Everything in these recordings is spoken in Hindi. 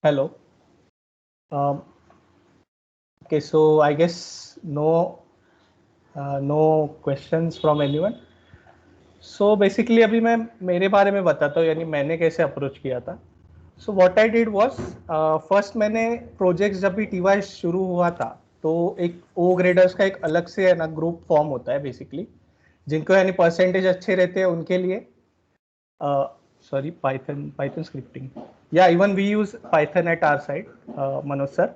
Hello. Um, okay, so I guess no questions from anyone. So basically अभी मैं मेरे बारे में बताता हूँ, यानी मैंने कैसे अप्रोच किया था. So what I did was first मैंने प्रोजेक्ट्स जब भी टीवाई शुरू हुआ था तो एक ओ ग्रेडर्स का एक अलग से है ना ग्रुप फॉर्म होता है बेसिकली, जिनको यानी परसेंटेज अच्छे रहते हैं उनके लिए. Sorry, Python scripting. Yeah, even we use Python at our side, Manoj sir.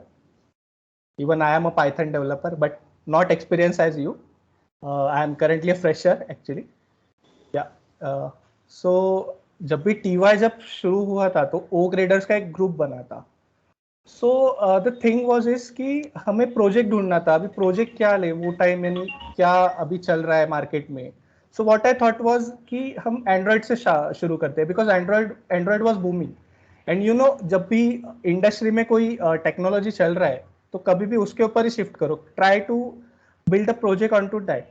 Even I am a Python developer, but not experienced as you. I am currently a fresher actually. Yeah. Uh, so जब भी टीवाई जब शुरू हुआ था तो ओ ग्रेडर्स का एक ग्रुप बना था. So the thing was is कि हमें प्रोजेक्ट ढूंढना था. अभी प्रोजेक्ट क्या ले वो टाइम में, क्या अभी चल रहा है मार्केट में. So what I thought was कि हम एंड्रॉइड से शुरू करते हैं, because Android was booming. And you know, जब भी इंडस्ट्री में कोई टेक्नोलॉजी चल रहा है तो कभी भी उसके ऊपर ही शिफ्ट करो, try to build a project on to that.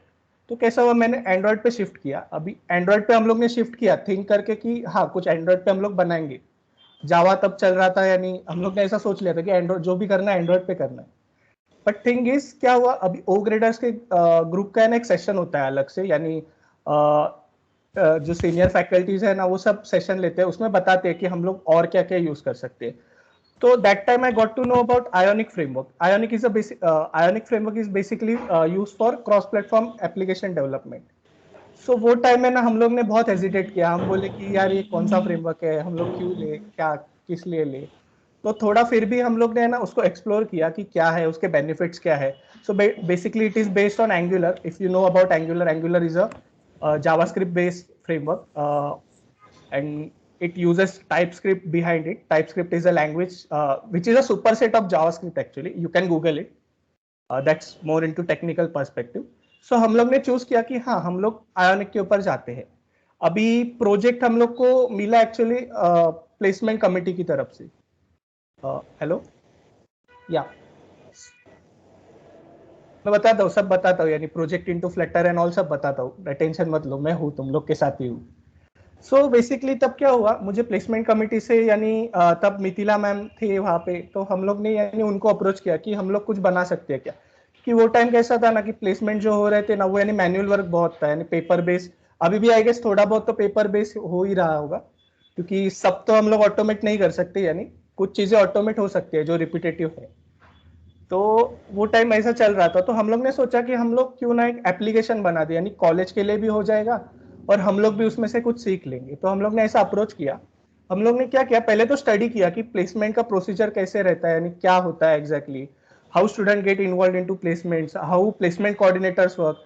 तो कैसा हुआ, मैंने एंड्रॉइड पे शिफ्ट किया. अभी एंड्रॉइड पे हम लोग ने शिफ्ट किया थिंक करके कि हाँ कुछ एंड्रॉइड पे हम लोग बनाएंगे. जावा तब चल रहा था, यानी हम लोग ने ऐसा सोच लिया था कि एंड्रॉइड जो भी करना है एंड्रॉइड पे करना है. बट थिंग इज क्या हुआ, अभी ओ ग्रेडर्स के ग्रुप का है ना एक सेशन होता है अलग से, यानी जो सीनियर फैकल्टीज है ना वो सब सेशन लेते हैं, उसमें बताते हैं कि हम लोग और क्या क्या यूज कर सकते हैं. तो that time I got to know about Ionic framework. Ionic framework is basically use for cross platform application development. So वो टाइम में ना हम लोग ने बहुत हेजिटेट किया. हम बोले कि यार ये कौन सा फ्रेमवर्क है, हम लोग क्यों ले, क्या किस लिए ले. तो थोड़ा फिर भी हम लोग ने ना उसको एक्सप्लोर किया कि क्या है उसके बेनिफिट्स क्या है. So basically it is based on angular. If you know about angular, angular is a JavaScript based framework, and it uses TypeScript behind it. TypeScript is a language which is a superset of JavaScript actually. You can Google it. That's more into technical perspective. So हम लोग ने चूज किया कि हाँ हम लोग आयोनिक के ऊपर जाते हैं. अभी प्रोजेक्ट हम लोग को मिला एक्चुअली प्लेसमेंट कमिटी की तरफ से. हेलो. या मैं बताता हूँ, सब बताता हूँ, यानी project into Flutter and all सब बताता हूँ, टेंशन मत लो, मैं हूँ तुम लोग के साथ ही हूँ. सो बेसिकली तब क्या हुआ, मुझे प्लेसमेंट कमिटी से यानी तब मिथिला मैम थे वहाँ पे, तो हम लोग ने यानी उनको अप्रोच किया कि हम लोग कुछ बना सकते हैं क्या. कि वो टाइम कैसा था ना कि प्लेसमेंट जो हो रहे थे ना वो यानी मैनुअल वर्क बहुत था, यानी पेपर बेस. अभी भी आई गेस थोड़ा बहुत तो पेपर बेस हो ही रहा होगा, क्योंकि सब तो हम लोग ऑटोमेट नहीं कर सकते, यानी कुछ चीजें ऑटोमेट हो सकती है जो रिपीटेटिव है. तो वो टाइम ऐसा चल रहा था, तो हम लोग ने सोचा कि हम लोग क्यों ना एक एप्लीकेशन बना दे, यानी कॉलेज के लिए भी हो जाएगा और हम लोग भी उसमें से कुछ सीख लेंगे. तो हम लोग ने ऐसा अप्रोच किया. हम लोग ने क्या किया, पहले तो स्टडी किया कि प्लेसमेंट का प्रोसीजर कैसे रहता है, यानी क्या होता है exactly, how student get involve into placements, how placement coordinators work,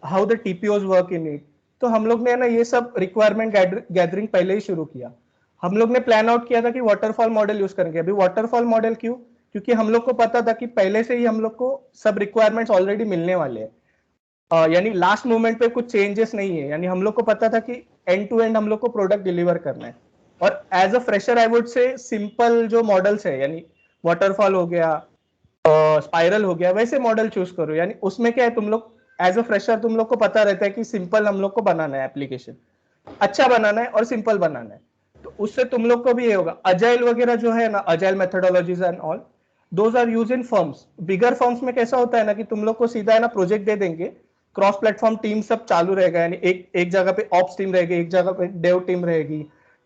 how the TPOs work in it. तो हम लोग ने ना ये सब रिक्वायरमेंट गैदरिंग पहले ही शुरू किया. हम लोग ने प्लान आउट किया था कि वाटरफॉल मॉडल यूज करेंगे. अभी वाटरफॉल मॉडल क्यों, क्योंकि हम लोग को पता था कि पहले से ही हम लोग को सब रिक्वायरमेंट्स ऑलरेडी मिलने वाले हैं. यानी लास्ट मोमेंट पे कुछ चेंजेस नहीं है, यानी हम लोग को पता था कि एंड टू एंड हम लोग को प्रोडक्ट डिलीवर करना है. और as a fresher I would say simple जो मॉडल्स है, यानी वाटरफॉल हो गया, स्पाइरल हो गया, वैसे मॉडल चूज करो. यानी उसमें क्या है, तुम लोग एज अ फ्रेशर तुम लोग को पता रहता है कि सिंपल हम लोग को बनाना है, एप्लीकेशन अच्छा बनाना है और सिंपल बनाना है. तो उससे तुम लोग को भी ये होगा. अजाइल वगैरह जो है ना, agile methodologies and all, those are use in firms. Bigger firms में कैसा होता है ना कि तुम लोग को सीधा है ना प्रोजेक्ट दे देंगे, क्रॉस प्लेटफॉर्म टीम सब चालू रहेगा, यानी एक जगह पे ऑप्स टीम रहेगी, एक जगह पे डेव टीम रहेगी,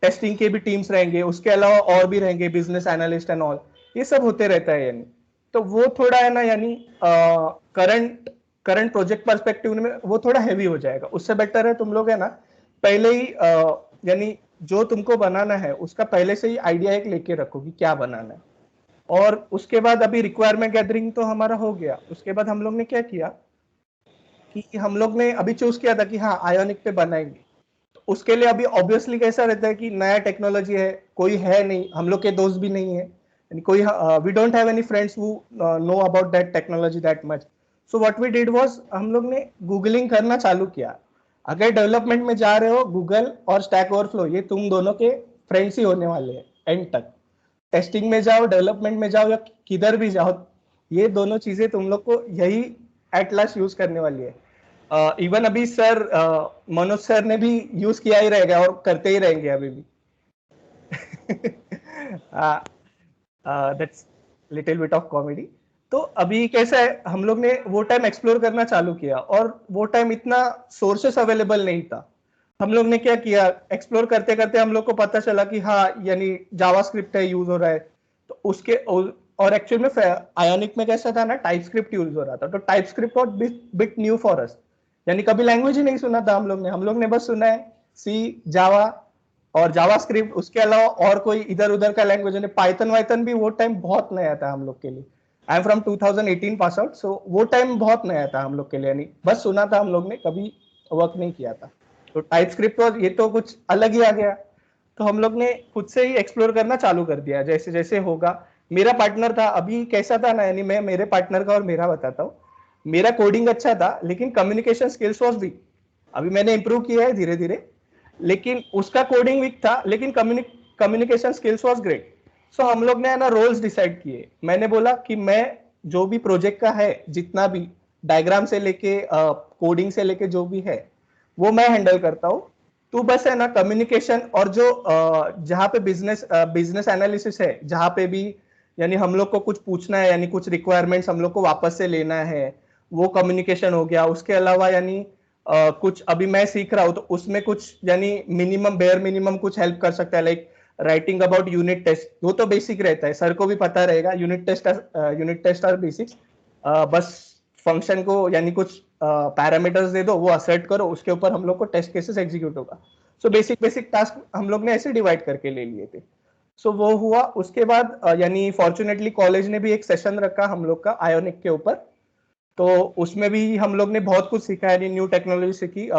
टेस्टिंग के भी टीम्स रहेंगे, उसके अलावा और भी रहेंगे बिजनेस एनालिस्ट एंड ऑल, ये सब होते रहता है. यानी तो वो थोड़ा है ना, यानी करंट करंट प्रोजेक्ट पर्सपेक्टिव में वो थोड़ा हैवी हो जाएगा. उससे बेटर है तुम लोग है ना पहले ही यानी जो तुमको बनाना है उसका पहले से ही आइडिया एक लेके रखो कि क्या बनाना है. और उसके बाद अभी रिक्वायरमेंट गैदरिंग तो हमारा हो गया. उसके बाद हम लोग ने क्या किया कि हम लोग ने अभी चूज किया था कि हाँ आयोनिक पे बनाएंगे. तो उसके लिए अभी ऑब्वियसली कैसा रहता है कि नया टेक्नोलॉजी है, कोई है नहीं, हम लोग के दोस्त भी नहीं है, कोई we don't have any friends who know about that technology that much. So what we did was, हम लोग ने गूगलिंग करना चालू किया. अगर डेवलपमेंट में जा रहे हो, गूगल और स्टैक ओवरफ्लो ये तुम दोनों के फ्रेंड्स ही होने वाले हैं एंड तक. टेस्टिंग में जाओ, डेवलपमेंट में जाओ या किधर भी जाओ, ये दोनों चीजें तुम लोग को यही एट लास्ट यूज करने वाली है. इवन अभी सर मनोज सर ने भी यूज किया ही रहेगा और करते ही रहेंगे अभी भी. हाँ. That's little bit of comedy. तो अभी कैसा है, हम लोग ने वो टाइम एक्सप्लोर करना चालू किया और वो टाइम इतना सोर्सेस अवेलेबल नहीं था। हम लोग ने क्या किया, एक्सप्लोर करते करते हम लोग को पता चला कि हाँ यानी जावास्क्रिप्ट है यूज हो रहा है। तो उसके और एक्चुअल में आयोनिक में कैसा था ना, टाइपस्क्रिप्ट यूज हो रहा था। तो TypeScript was bit new for us, यानी कभी लैंग्वेज ही नहीं सुना था हम लोग ने बस सुना है सी, जावा और जावास्क्रिप्ट। उसके अलावा और कोई इधर उधर का लैंग्वेज नहीं। पाइथन वाइथन भी वो टाइम बहुत नया था हम लोग के लिए। I am from 2018 pass out, so वो टाइम बहुत नया था हम लोग के लिए, यानी बस सुना था हम लोग ने, कभी वर्क नहीं किया था। तो टाइपस्क्रिप्ट और ये तो कुछ अलग ही आ गया। तो हम लोग ने खुद से ही एक्सप्लोर करना चालू कर दिया जैसे जैसे होगा। मेरा पार्टनर था, अभी कैसा था ना, यानी मैं मेरे पार्टनर का और मेरा बताता हूँ। मेरा कोडिंग अच्छा था लेकिन कम्युनिकेशन स्किल्स वॉज वीक। अभी मैंने इंप्रूव किया है धीरे धीरे, लेकिन उसका कोडिंग वीक था लेकिन कम्युनिकेशन स्किल्स वाज ग्रेट। सो हम लोग ने ना रोल्स डिसाइड किए। मैंने बोला कि मैं जो भी प्रोजेक्ट का है, जितना भी डायग्राम से लेके कोडिंग से लेके जो भी है वो मैं हैंडल करता हूँ। तू बस है ना कम्युनिकेशन और जो जहाँ पे बिजनेस एनालिसिस है, जहाँ पे भी यानी हम लोग को कुछ पूछना है, यानी कुछ रिक्वायरमेंट्स हम लोग को वापस से लेना है, वो कम्युनिकेशन हो गया। उसके अलावा यानी कुछ अभी मैं सीख रहा हूँ तो उसमें कुछ यानी मिनिमम बेयर मिनिमम कुछ हेल्प कर सकता है, like writing about unit test. वो तो बेसिक रहता है, सर को भी पता रहेगा। Unit test are basics. बस फंक्शन को यानी कुछ पैरामीटर्स दे दो, वो असर्ट करो, उसके ऊपर हम लोग को टेस्ट केसेस एग्जीक्यूट होगा। सो बेसिक बेसिक टास्क हम लोग ने ऐसे डिवाइड करके ले लिए थे। सो वो हुआ। उसके बाद यानी फॉर्चुनेटली कॉलेज ने भी एक सेशन रखा हम लोग का आयोनिक के ऊपर। तो उसमें भी हम लोग ने बहुत कुछ सीखा है, न्यू टेक्नोलॉजी सीखी।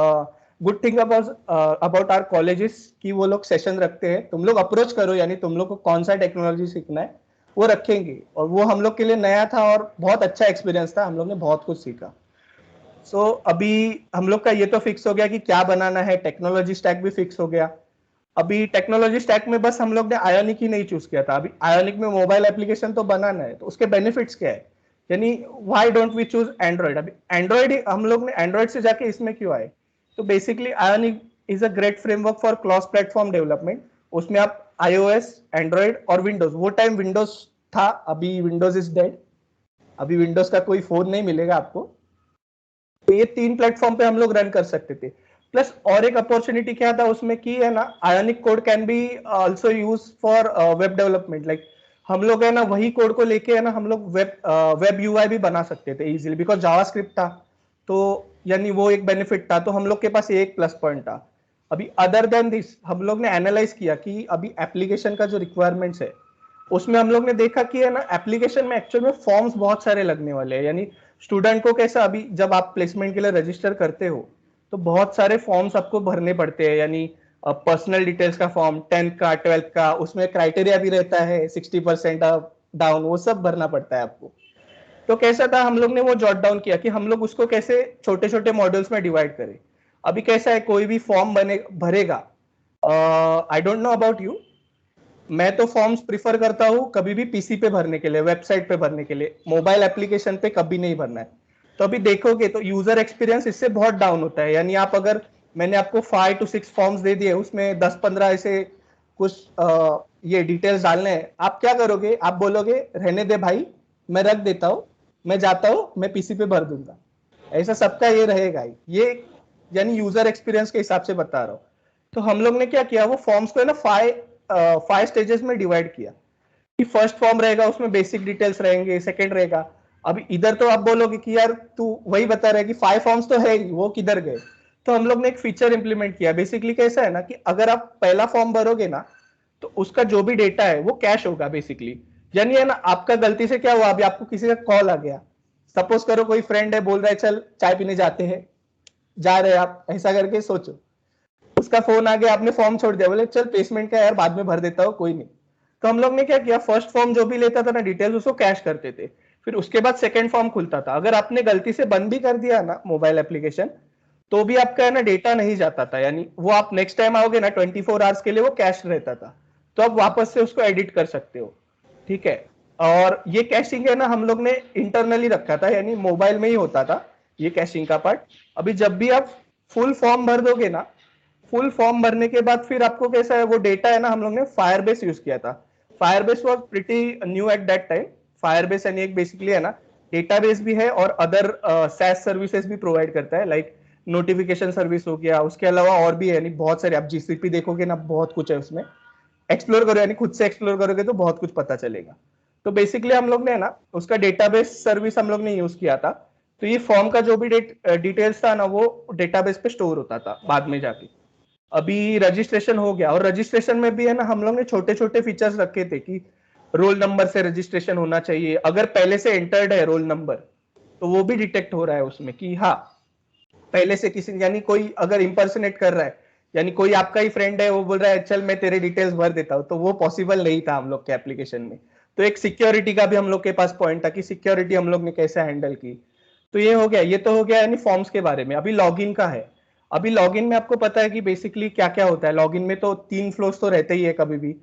Good thing about our colleges कि वो लोग सेशन रखते हैं। तुम लोग अप्रोच करो, यानी तुम लोग को कौन सा टेक्नोलॉजी सीखना है वो रखेंगे। और वो हम लोग के लिए नया था और बहुत अच्छा एक्सपीरियंस था, हम लोग ने बहुत कुछ सीखा। अभी हम लोग का ये तो फिक्स हो गया कि क्या बनाना है, टेक्नोलॉजी स्टैक भी फिक्स हो गया। अभी टेक्नोलॉजी स्टैक में बस हम लोग ने आयोनिक ही नहीं चूज किया था। अभी आयोनिक में मोबाइल एप्लीकेशन तो बनाना है, तो उसके बेनिफिट्स क्या है, यानी why don't we choose Android. अभी एंड्रॉइड हम लोग ने एंड्रॉइड से जाके इसमें क्यों आए, तो basically ionic is a great framework for cross platform development. उसमें आप iOS, एंड्रॉइड और विंडोज, वो टाइम विंडोज था, अभी विंडोज इज डेड। अभी विंडोज का कोई फोन नहीं मिलेगा आपको। तो ये 3 प्लेटफॉर्म पे हम लोग रन कर सकते थे। प्लस और एक अपॉर्चुनिटी क्या था उसमें की है ना, ionic code can be also use for web development. Like हम लोग है ना वही कोड को लेके है ना हम लोग वेब यूआई भी बना सकते थे इजीली, बिकॉज जावास्क्रिप्ट था। तो यानी वो एक बेनिफिट था, तो हम लोग के पास ये एक प्लस पॉइंट था। अभी अदर देन दिस हम लोग ने एनालाइज किया कि अभी एप्लीकेशन का जो रिक्वायरमेंट्स है उसमें हम लोग ने देखा कि है ना एप्लीकेशन में एक्चुअल में फॉर्म्स बहुत सारे लगने वाले हैं। यानी स्टूडेंट को कैसा, अभी जब आप प्लेसमेंट के लिए रजिस्टर करते हो तो बहुत सारे फॉर्म्स आपको भरने पड़ते हैं, यानी पर्सनल डिटेल्स का फॉर्म, 10th का 12th का, उसमें क्राइटेरिया भी रहता है 60% डाउन, वो सब भरना पड़ता है आपको। तो कैसा था, हम लोग ने वो जॉट डाउन किया कि हम लोग उसको कैसे छोटे छोटे मॉड्यूल्स में डिवाइड करें। अभी कैसा है, कोई भी फॉर्म बने भरेगा, I don't know about you, मैं तो फॉर्म्स प्रिफर करता हूँ कभी भी पीसी पे भरने के लिए, वेबसाइट पे भरने के लिए, मोबाइल एप्लीकेशन पे कभी नहीं भरना है। तो अभी देखोगे तो यूजर एक्सपीरियंस इससे बहुत डाउन होता है। यानी आप अगर, मैंने आपको 5 to 6 फॉर्म्स दे दिए, उसमें 10-15 ऐसे कुछ ये डिटेल्स डालने हैं, आप क्या करोगे, आप बोलोगे रहने दे भाई, मैं रख देता हूँ, मैं जाता हूँ, मैं पीसी पे भर दूंगा। ऐसा सबका ये रहेगा ही। ये यानी यूजर एक्सपीरियंस के हिसाब से बता रहा हूँ। तो हम लोग ने क्या किया, वो फॉर्म्स को है ना 5 स्टेजेस में डिवाइड किया कि फर्स्ट फॉर्म रहेगा उसमें बेसिक डिटेल्स रहेंगे, सेकंड रहेगा। अभी इधर तो आप बोलोगे कि यार तू वही बता रहा है कि 5 फॉर्म्स तो है ही, वो किधर गए। तो हम लोग ने एक फीचर इंप्लीमेंट किया। बेसिकली कैसा है ना कि अगर आप पहला फॉर्म भरोगे ना तो उसका जो भी डेटा है वो कैश होगा बेसिकली। यानी है ना, आपका गलती से क्या हुआ, अभी आपको किसी का कॉल आ गया, सपोज करो कोई फ्रेंड है, बोल रहा है चल चाय पीने जाते हैं, जा रहे हैं आप, ऐसा करके सोचो, उसका फोन आ गया, आपने फॉर्म छोड़ दिया, बोले चल प्लेसमेंट का यार बाद में भर देता हूँ, कोई नहीं। तो हम लोग ने क्या किया, फर्स्ट फॉर्म जो भी लेता था ना डिटेल्स, उसको कैश करते थे। फिर उसके बाद सेकंड फॉर्म खुलता था। अगर आपने गलती से बंद भी कर दिया ना मोबाइल एप्लीकेशन, तो भी आपका है ना डेटा नहीं जाता था, यानी वो आप नेक्स्ट टाइम आओगे ना 24 आवर्स के लिए वो कैश रहता था। तो आप वापस से उसको एडिट कर सकते हो। ठीक है। और ये कैशिंग है ना हम लोग ने इंटरनली रखा था, यानी मोबाइल में ही होता था ये कैशिंग का पार्ट। अभी जब भी आप फुल फॉर्म भर दोगे ना, फुल फॉर्म भरने के बाद फिर आपको कैसा है, वो डेटा है ना हम लोग ने फायरबेस यूज किया था। Firebase was pretty new at that time. Firebase यानी एक बेसिकली है ना डेटाबेस भी है और अदर सैस सर्विसेज भी प्रोवाइड करता है, लाइक नोटिफिकेशन सर्विस हो गया, उसके अलावा और भी है यानी बहुत सारे, आप जीसीपी देखोगे ना बहुत कुछ है उसमें, एक्सप्लोर करो यानी खुद से एक्सप्लोर करोगे तो बहुत कुछ पता चलेगा। तो बेसिकली हम लोग ने ना उसका डेटाबेस सर्विस हम लोग ने यूज किया था। तो ये फॉर्म का जो भी डिटेल्स था ना वो डेटाबेस पे स्टोर होता था बाद में जाके। अभी रजिस्ट्रेशन हो गया, और रजिस्ट्रेशन में भी है ना हम लोग ने छोटे छोटे फीचर्स रखे थे कि रोल नंबर से रजिस्ट्रेशन होना चाहिए, अगर पहले से एंटर्ड है रोल नंबर तो वो भी डिटेक्ट हो रहा है उसमें कि हाँ पहले से किसी, यानी कोई अगर इंपर्सनेट कर रहा है, यानी कोई आपका ही फ्रेंड है वो बोल रहा है चल मैं तेरे डिटेल्स भर देता हूं, तो वो पॉसिबल नहीं था हम लोग के एप्लीकेशन में। तो एक सिक्योरिटी का भी हम लोग के पास पॉइंट था कि सिक्योरिटी हम लोग ने कैसे हैंडल की। तो ये हो गया, ये तो हो गया यानी फॉर्म्स के बारे में। अभी लॉगिन का है। अभी लॉगिन में आपको पता है कि बेसिकली क्या क्या होता है लॉगिन में, तो 3 फ्लोर्स तो रहते ही है कभी भी।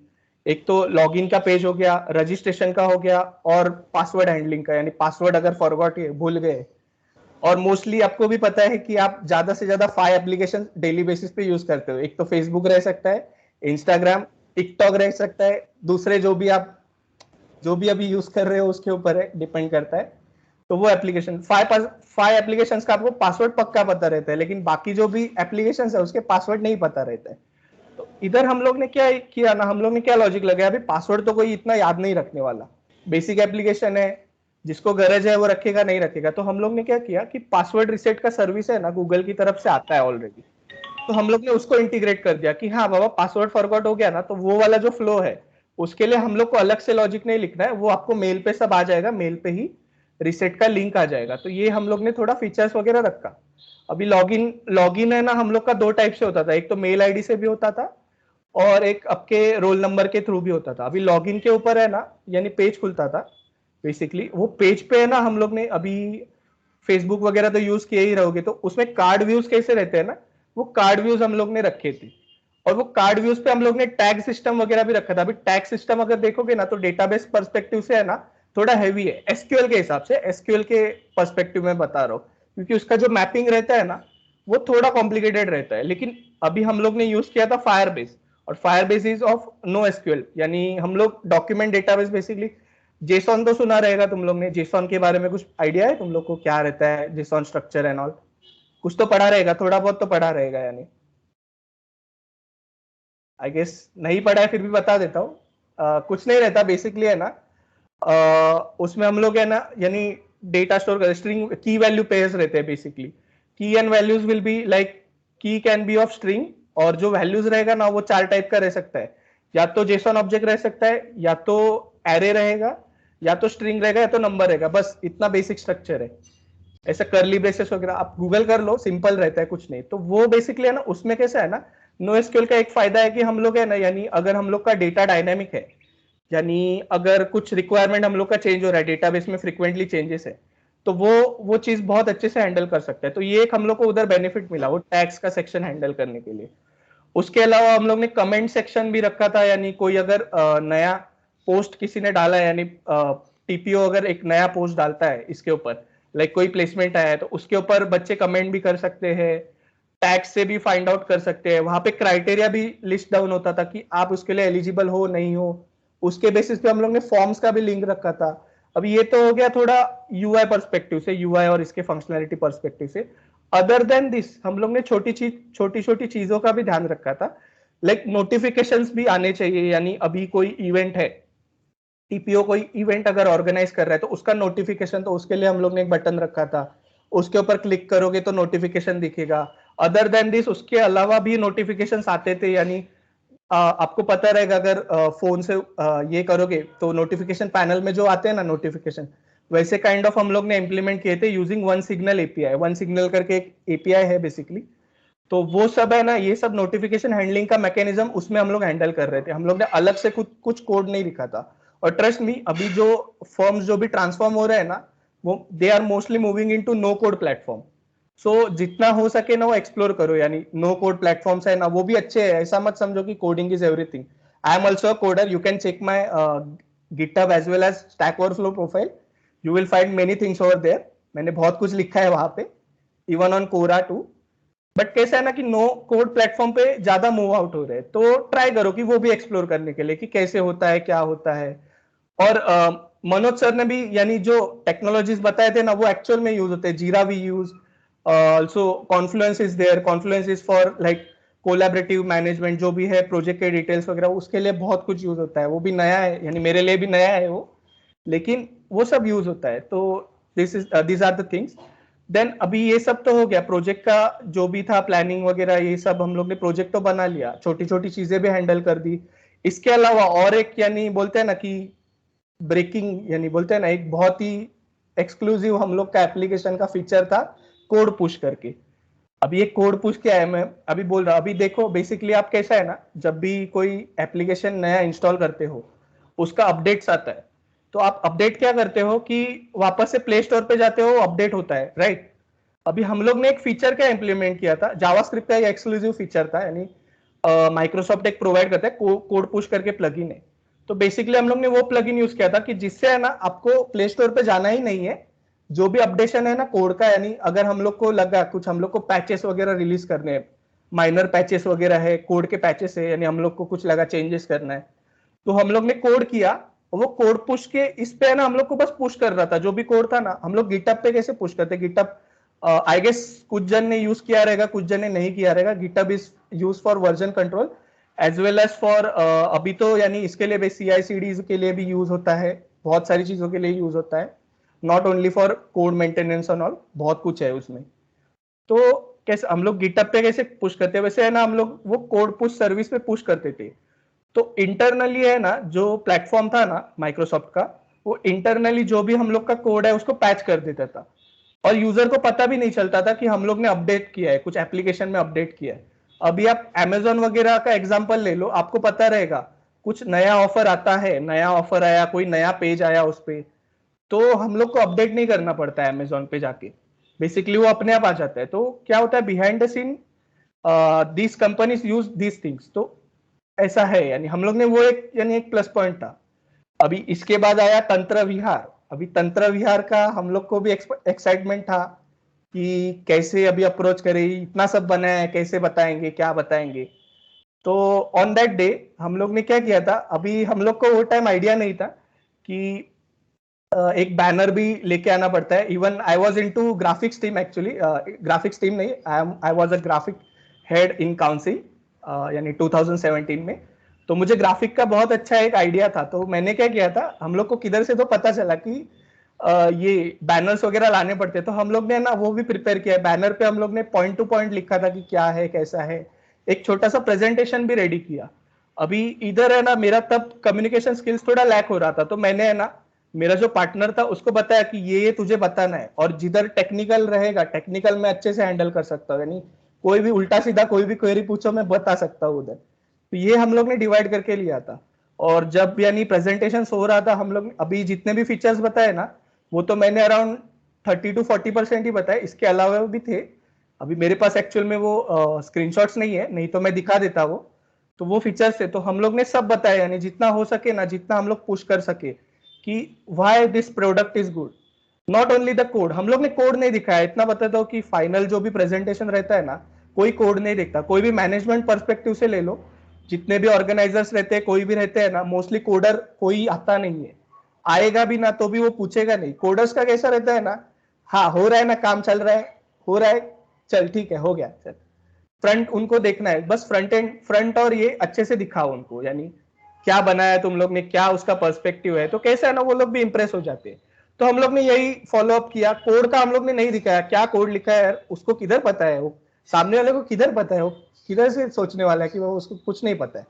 एक तो लॉगिन का पेज हो गया, रजिस्ट्रेशन का हो गया, और पासवर्ड हैंडलिंग का, यानी पासवर्ड अगर फॉरगॉट भूल गए। और मोस्टली आपको भी पता है कि आप ज्यादा से ज्यादा 5 एप्लीकेशन डेली बेसिस पे यूज करते हो। एक तो फेसबुक रह सकता है, इंस्टाग्राम, टिकटॉक रह सकता है, दूसरे जो भी अभी यूज कर रहे हो उसके ऊपर है, डिपेंड करता है। तो वो एप्लीकेशन 5 एप्लीकेशन का आपको पासवर्ड पक्का पता रहता है, लेकिन बाकी जो भी एप्लीकेशन है उसके पासवर्ड नहीं पता रहता है। तो इधर हम लोग ने क्या किया ना, हम लोग ने क्या लॉजिक लगाया, अभी पासवर्ड तो कोई इतना याद नहीं रखने वाला, बेसिक एप्लीकेशन है, जिसको गरज है वो रखेगा नहीं रखेगा। तो हम लोग ने क्या किया कि पासवर्ड रिसेट का सर्विस है ना गूगल की तरफ से आता है ऑलरेडी, तो हम लोग ने उसको इंटीग्रेट कर दिया कि हाँ बाबा पासवर्ड फॉरगॉट हो गया ना तो वो वाला जो फ्लो है उसके लिए हम लोग को अलग से लॉजिक नहीं लिखना है, वो आपको मेल पे सब आ जाएगा, मेल पे ही रिसेट का लिंक आ जाएगा। तो ये हम लोग ने थोड़ा फीचर्स वगैरह रखा। अभी लॉगिन लॉगिन है ना हम लोग का 2 टाइप से होता था, एक तो मेल आईडी से भी होता था और एक आपके रोल नंबर के थ्रू भी होता था। अभी लॉगिन के ऊपर है ना यानी पेज खुलता था बेसिकली, वो पेज पे है ना हम लोग ने अभी फेसबुक वगैरह तो यूज किए ही रहोगे, तो उसमें कार्ड व्यूज कैसे रहते हैं ना, वो कार्ड व्यूज हम लोग ने रखे थे। और वो कार्ड व्यूज पे हम लोग ने टैग सिस्टम वगैरह भी रखा था। अभी टैग सिस्टम अगर देखोगे ना तो डेटाबेस पर्सपेक्टिव से है ना थोड़ा हैवी है, एसक्यूएल के हिसाब से, एसक्यूएल के पर्सपेक्टिव में बता रहा हूँ, क्योंकि उसका जो मैपिंग रहता है ना वो थोड़ा कॉम्प्लिकेटेड रहता है। लेकिन अभी हम लोग ने यूज किया था फायरबेस, और Firebase is of no SQL, यानी हम लोग डॉक्यूमेंट डेटाबेस बेसिकली। जेसॉन तो सुना रहेगा तुम लोग ने, जेसॉन के बारे में कुछ आइडिया है तुम लोग को, क्या रहता है जेसॉन स्ट्रक्चर एंड ऑल? कुछ तो पढ़ा रहेगा, थोड़ा बहुत तो पढ़ा रहेगा यानी, आई गेस नहीं पढ़ा है फिर भी बता देता हूँ। कुछ नहीं रहता बेसिकली है ना, उसमें हम लोग है ना यानी डेटा स्टोर कर, स्ट्रिंग की वैल्यू पेयर्स रहते हैं बेसिकली। की and values will be like, की कैन बी ऑफ स्ट्रिंग, और जो वैल्यूज रहेगा ना वो 4 टाइप का रह सकता है, या तो जेसॉन ऑब्जेक्ट रह सकता है, या तो एरे रहेगा, या तो स्ट्रिंग रहेगा, या तो नंबर रहेगा, बस इतना बेसिक स्ट्रक्चर है। ऐसा करली ब्रेसेस वगैरह आप गूगल कर लो, सिंपल रहता है कुछ नहीं। तो वो बेसिकली है ना, उसमें कैसा है ना, नो एसक्यूएल का एक फायदा है कि हम लोग है ना यानी अगर हम लोग का डेटा डायनेमिक है, यानी अगर कुछ रिक्वायरमेंट हम लोग का चेंज हो रहा है, डेटाबेस में फ्रीक्वेंटली चेंजेस है, तो वो चीज बहुत अच्छे से हैंडल कर सकता है। तो ये एक हम लोग को उधर बेनिफिट मिला वो टैक्स का सेक्शन हैंडल करने के लिए। उसके अलावा हम लोग ने कमेंट सेक्शन भी रखा था, यानी कोई अगर नया पोस्ट किसी ने डाला है, यानी टीपीओ अगर एक नया पोस्ट डालता है इसके ऊपर, लाइक कोई प्लेसमेंट आया है तो उसके ऊपर बच्चे कमेंट भी कर सकते हैं, टैक्स से भी फाइंड आउट कर सकते हैं। वहां पे क्राइटेरिया भी लिस्ट डाउन होता था कि आप उसके लिए एलिजिबल हो नहीं हो, उसके बेसिस पे हम लोग ने फॉर्म्स का भी लिंक रखा था। अब ये तो हो गया थोड़ा यूआई पर्सपेक्टिव से, यूआई और इसके फंक्शनैलिटी पर्सपेक्टिव से। अदर देन दिस हम लोग ने छोटी छोटी चीजों का भी ध्यान रखा था, लाइक नोटिफिकेशंस भी आने चाहिए, यानी अभी कोई इवेंट है, टीपीओ कोई इवेंट अगर ऑर्गेनाइज कर रहा है तो उसका नोटिफिकेशन, तो उसके लिए हम लोग ने एक बटन रखा था, उसके ऊपर क्लिक करोगे तो नोटिफिकेशन दिखेगा। अदर देन दिस उसके अलावा भी नोटिफिकेशन आते थे, यानी आपको पता रहेगा अगर फोन से ये करोगे तो नोटिफिकेशन पैनल में जो आते हैं ना नोटिफिकेशन, वैसे काइंड ऑफ हम लोग ने इंप्लीमेंट किए थे using one signal API. One signal करके एक एपीआई है बेसिकली, तो वो सब है ना, ये सब नोटिफिकेशन हैंडलिंग का मैकेनिज्म उसमें हम लोग हैंडल कर रहे थे। हम लोग ने अलग से कुछ कुछ कोड नहीं लिखा था। और ट्रस्ट मी, अभी जो फर्म्स जो भी ट्रांसफॉर्म हो रहे हैं ना, वो they are mostly moving into no code platform. So जितना हो सके ना वो एक्सप्लोर करो, यानी नो कोड प्लेटफॉर्म्स है ना वो भी अच्छे हैं, ऐसा मत समझो कि coding is everything. I am also a coder, you can check my GitHub as well as Stack Overflow profile, you will find many things over there. मैंने बहुत कुछ लिखा है वहां पे, even on Quora too. But कैसा है ना कि नो कोड प्लेटफॉर्म पे ज्यादा मूव आउट हो रहे हैं, तो ट्राई करो कि वो भी एक्सप्लोर करने के लिए कि कैसे होता है, क्या होता है। और मनोज सर ने भी यानी जो टेक्नोलॉजीज बताए थे ना, वो एक्चुअल में यूज होते हैं। Jira we use, also Confluence is there. Confluence is for like collaborative management, जो भी है प्रोजेक्ट के डिटेल्स वगैरह, उसके लिए बहुत कुछ यूज होता है। वो भी नया है, यानी मेरे लिए भी नया है वो, लेकिन वो सब यूज होता है। तो this are the things. Then अभी ये सब तो हो गया प्रोजेक्ट का, जो भी था प्लानिंग वगैरह, ये सब हम लोग ने प्रोजेक्ट तो बना लिया, छोटी छोटी चीजें भी हैंडल कर दी। इसके अलावा और एक, यानी बोलते हैं ना कि ब्रेकिंग, यानी बोलते हैं ना, एक बहुत ही एक्सक्लूसिव हम लोग का एप्लीकेशन का फीचर था, कोड पुश करके। अभी ये कोड पुश क्या है, मैं अभी बोल रहा हूँ। अभी देखो बेसिकली आप कैसा है ना, जब भी कोई एप्लीकेशन नया इंस्टॉल करते हो, उसका अपडेट्स आता है, तो आप अपडेट क्या करते हो कि वापस से प्ले स्टोर पे जाते हो, अपडेट होता है, राइट। अभी हम लोग ने एक फीचर क्या इंप्लीमेंट किया था, जावास्क्रिप्ट का एक्सक्लूसिव फीचर था, यानी माइक्रोसॉफ्ट एक प्रोवाइड करता है कोड पुश करके प्लगइन है। तो बेसिकली हम लोग ने वो प्लगइन यूज किया था कि जिससे है ना आपको प्ले स्टोर पे जाना ही नहीं है। जो भी अपडेशन है ना कोड का, यानी अगर हम लोग को लगा कुछ, हम लोग को पैचेस वगैरह रिलीज करने हैं, माइनर पैचेस वगैरह है, कोड के पैचेस है, यानी हम लोग को कुछ लगा चेंजेस करना है, तो हम लोग ने कोड किया। और वो कोड पुश के इस पे है ना, हम लोग को बस पुश कर रहा था जो भी कोड था ना। हम लोग गिटअप पे कैसे पुश करते, गिटअप आई गेस कुछ जन ने यूज किया रहेगा, कुछ जन ने नहीं किया रहेगा। GitHub is use for version control as well as for, अभी तो यानी इसके लिए भी CI/CD के लिए भी यूज होता है, बहुत सारी चीजों के लिए यूज होता है, not only for code maintenance and all, बहुत कुछ है उसमें। तो कैसे हम लोग गिटअप पे कैसे पुश करते हैं, वैसे है ना हम लोग वो कोड पुश सर्विस पे पुश करते थे। तो इंटरनली है ना, जो प्लेटफॉर्म था ना माइक्रोसॉफ्ट का, वो इंटरनली जो भी हम लोग का कोड है उसको पैच कर देता था, और यूजर को पता भी नहीं चलता था कि हम लोग ने अपडेट किया है, कुछ एप्लीकेशन में अपडेट किया है। अभी आप Amazon वगैरह का एग्जांपल ले लो, आपको पता रहेगा कुछ नया ऑफर आता है, नया ऑफर आया, कोई नया पेज आया उस पे, तो हम लोग को अपडेट नहीं करना पड़ता है Amazon पे जाके, बेसिकली वो अपने आप आ जाता है। तो क्या होता है behind the scene, these companies use these things. तो ऐसा है, यानी हम लोग ने वो एक, यानी एक प्लस पॉइंट था। अभी इसके बाद आया तंत्र विहार। अभी तंत्र विहार का हम लोग को भी एक्साइटमेंट था कि कैसे अभी अप्रोच करें, इतना सब बनाया है, कैसे बताएंगे, क्या बताएंगे। तो ऑन दैट डे हम लोग ने क्या किया था, अभी हम लोग को वो टाइम आइडिया नहीं था कि एक बैनर भी लेके आना पड़ता है। Even I was into graphics team actually, graphics team नहीं, I was a graphic head in council, यानी 2017 में। तो मुझे ग्राफिक का बहुत अच्छा एक आइडिया था, तो मैंने क्या किया था, हम लोग को किधर से तो पता चला कि ये बैनर्स वगैरह लाने पड़ते, तो हम लोग ने ना वो भी प्रिपेयर किया। बैनर पे हम लोग ने पॉइंट टू पॉइंट लिखा था कि क्या है, कैसा है, एक छोटा सा प्रेजेंटेशन भी रेडी किया। अभी इधर है ना, मेरा तब कम्युनिकेशन स्किल्स थोड़ा लैक हो रहा था, तो मैंने है ना, मेरा जो पार्टनर था उसको बताया कि ये तुझे बताना है, और जिधर टेक्निकल रहेगा, टेक्निकल में अच्छे से हैंडल कर सकता हूँ, यानी कोई भी उल्टा सीधा कोई भी क्वेरी पूछो मैं बता सकता हूँ उधर। तो ये हम लोग ने डिवाइड करके लिया था। और जब यानी प्रेजेंटेशन हो रहा था, हम लोग अभी जितने भी फीचर्स बताए ना, वो तो मैंने अराउंड 30 to 40% ही बताए, इसके अलावा भी थे। अभी मेरे पास एक्चुअल में वो स्क्रीनशॉट्स नहीं है, नहीं तो मैं दिखा देता वो। तो वो फीचर्स थे, तो हम लोग ने सब बताया, यानी जितना हो सके ना, जितना हम लोग पुश कर सके कि why this product is good. Not only the code, हम लोग ने कोड नहीं दिखाया, इतना बताता हूँ कि फाइनल जो भी प्रेजेंटेशन रहता है ना, कोई कोड नहीं देखता। कोई भी मैनेजमेंट पर्सपेक्टिव से ले लो, जितने भी ऑर्गेनाइजर्स रहते हैं, कोई भी रहते हैं ना, मोस्टली कोडर कोई आता नहीं है, आएगा भी ना तो भी वो पूछेगा नहीं। कोडर्स का कैसा रहता है ना, हाँ हो रहा है ना, काम चल रहा है, हो रहा है, चल ठीक है, हो गया, चल। फ्रंट उनको देखना है बस, फ्रंट एंड फ्रंट, और ये अच्छे से दिखाओ उनको, यानी क्या बनाया तुम लोग ने, क्या उसका पर्सपेक्टिव है, तो कैसा है ना, वो लोग भी इंप्रेस हो जाते हैं। तो हम लोग ने यही फॉलो अप किया। कोड का हम लोग ने नहीं दिखाया, क्या कोड लिखा है यार, उसको किधर पता है, वो सामने वाले को किधर पता है, वो किधर से सोचने वाला है कि वो उसको कुछ नहीं पता है।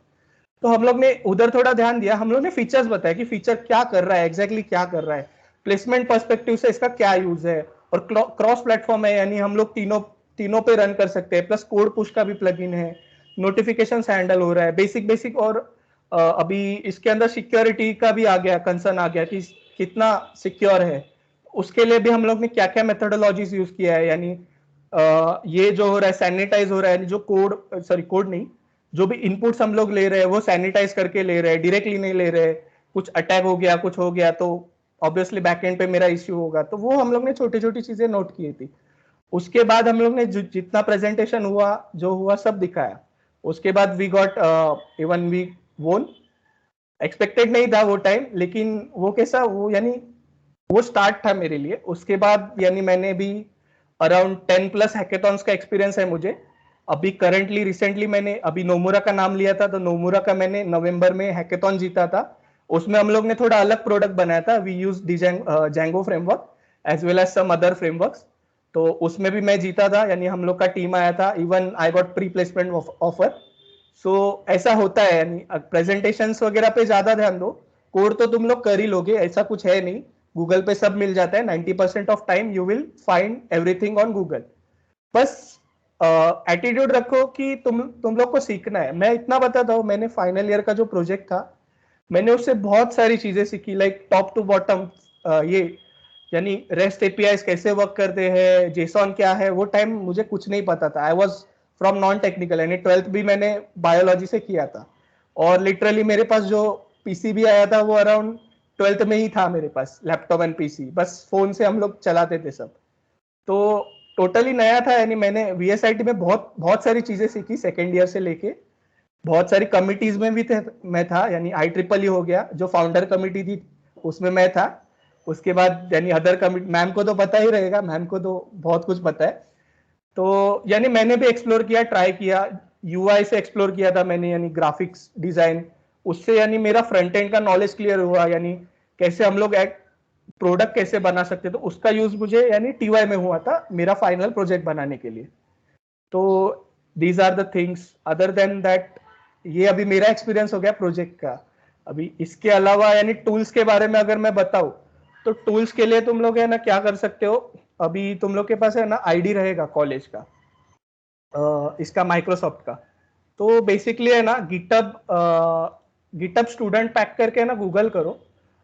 तो हम लोग ने उधर थोड़ा ध्यान दिया, हम लोग ने फीचर्स बताया कि फीचर क्या कर रहा है, एग्जैक्टली क्या कर रहा है, प्लेसमेंट पर्सपेक्टिव से इसका क्या यूज है, और क्रॉस प्लेटफॉर्म है, यानी हम लोग तीनों तीनों पे रन कर सकते हैं, प्लस कोड पुश का भी प्लगइन है, नोटिफिकेशन हैंडल हो रहा है, बेसिक बेसिक। और अभी इसके अंदर सिक्योरिटी का भी आ गया, कंसर्न आ गया कि कितना सिक्योर है। उसके लिए भी हम लोग ने क्या क्या मेथोडोलॉजीज यूज किया है, यानी ये जो हो रहा है सैनिटाइज हो रहा है, जो कोड, सॉरी कोड नहीं, जो भी इनपुट्स हम लोग ले रहे हैं वो सैनिटाइज करके ले रहे हैं, डायरेक्टली नहीं ले रहे। कुछ अटैक हो गया, कुछ हो गया, तो ऑब्वियसली बैकएंड पे मेरा इश्यू होगा, तो वो हम लोग ने छोटी छोटी चीजें नोट की थी। उसके बाद हम लोग ने जितना प्रेजेंटेशन हुआ जो हुआ सब दिखाया। उसके बाद वी गॉट इवन वी वोन। एक्सपेक्टेड नहीं था वो टाइम, लेकिन वो कैसा वो यानी वो स्टार्ट था मेरे लिए। उसके बाद यानी मैंने भी अराउंड 10 प्लस हैकेथॉन्स का एक्सपीरियंस है मुझे। अभी करंटली रिसेंटली मैंने अभी नोमुरा का नाम लिया था, तो नोमुरा का मैंने नवंबर में हैकेथॉन जीता था। उसमें हम लोग ने थोड़ा अलग प्रोडक्ट बनाया था। We use Django framework as well as some other frameworks. तो उसमें भी मैं जीता था, यानी हम लोग का टीम आया था। Even I got pre placement offer. So ऐसा होता है, यानी प्रेजेंटेशंस वगैरह पे ज्यादा ध्यान दो। कोड तो तुम लोग कर ही लोगे, ऐसा कुछ है नहीं। गूगल पे सब मिल जाता है। 90% of time you will find everything on Google. बस एटीट्यूड रखो कि तुम लोग को सीखना है। मैं इतना बताता हूँ, मैंने फाइनल ईयर का जो प्रोजेक्ट था मैंने उससे बहुत सारी चीजें सीखी, लाइक टॉप टू बॉटम। ये यानी रेस्ट एपीआई कैसे वर्क करते हैं, जेसॉन क्या है, वो टाइम मुझे कुछ नहीं पता था। I was from non technical, यानी 12th भी मैंने बायोलॉजी से किया था। और लिटरली मेरे पास जो पीसी भी आया था वो अराउंड 12th में ही था मेरे पास, लैपटॉप एंड पीसी। बस फोन से हम लोग चलाते थे सब। तो टोटली नया था, यानी मैंने वीएसआईटी में बहुत बहुत सारी चीजें सीखी सेकेंड ईयर से लेके। बहुत सारी कमिटीज में भी मैं था, यानी IEEE हो गया जो फाउंडर कमिटी थी उसमें मैं था। उसके बाद यानी अदर कमिटी, मैम को तो पता ही रहेगा, मैम को तो बहुत कुछ पता है। तो यानी मैंने भी एक्सप्लोर किया, ट्राई किया। यूआई से एक्सप्लोर किया था मैंने, यानी ग्राफिक्स डिजाइन। उससे यानी मेरा फ्रंट एंड का नॉलेज क्लियर हुआ, यानी कैसे हम लोग एक प्रोडक्ट कैसे बना सकते। तो उसका यूज मुझे यानी टीवाई में हुआ था मेरा फाइनल प्रोजेक्ट बनाने के लिए। तो these are the things. Other than that ये अभी मेरा एक्सपीरियंस हो गया प्रोजेक्ट का। अभी इसके अलावा यानी टूल्स के बारे में अगर मैं बताऊं, तो टूल्स के लिए तुम लोग है ना क्या कर सकते हो। अभी तुम लोग के पास है ना आईडी रहेगा कॉलेज का, इसका माइक्रोसॉफ्ट का। तो बेसिकली है ना गिटअप स्टूडेंट पैक करके ना गूगल करो।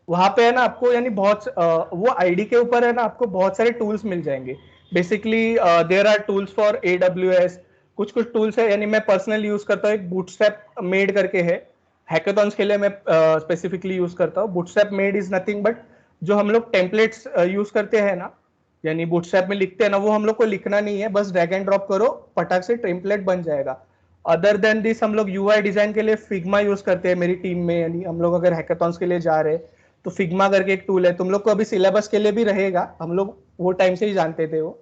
वहां पे है ना आपको यानी बहुत वो आईडी के ऊपर है ना आपको बहुत सारे टूल्स मिल जाएंगे। Basically there are tools for AWS। कुछ कुछ टूल्स है, यानी मैं पर्सनली यूज करता हूँ। एक बूटस्ट्रैप मेड करके है, हैकेथॉन्स के लिए मैं स्पेसिफिकली यूज करता हूँ। Bootstrap made is nothing but जो हम लोग टेम्पलेट्स यूज करते हैं ना, यानी बूटस्ट्रैप में लिखते हैं ना, वो हम लोग को लिखना नहीं है, बस ड्रैग एंड ड्रॉप करो, फटाक से टेम्पलेट बन जाएगा। अदर देन दिस हम लोग यूआई डिजाइन के लिए फिग्मा यूज करते हैं मेरी टीम में। यानी हम लोग अगर हैकेथॉन्स के लिए जा रहे हैं तो फिग्मा करके एक टूल है, तुम लोग को अभी सिलेबस के लिए भी रहेगा, हम लोग वो टाइम से ही जानते थे वो।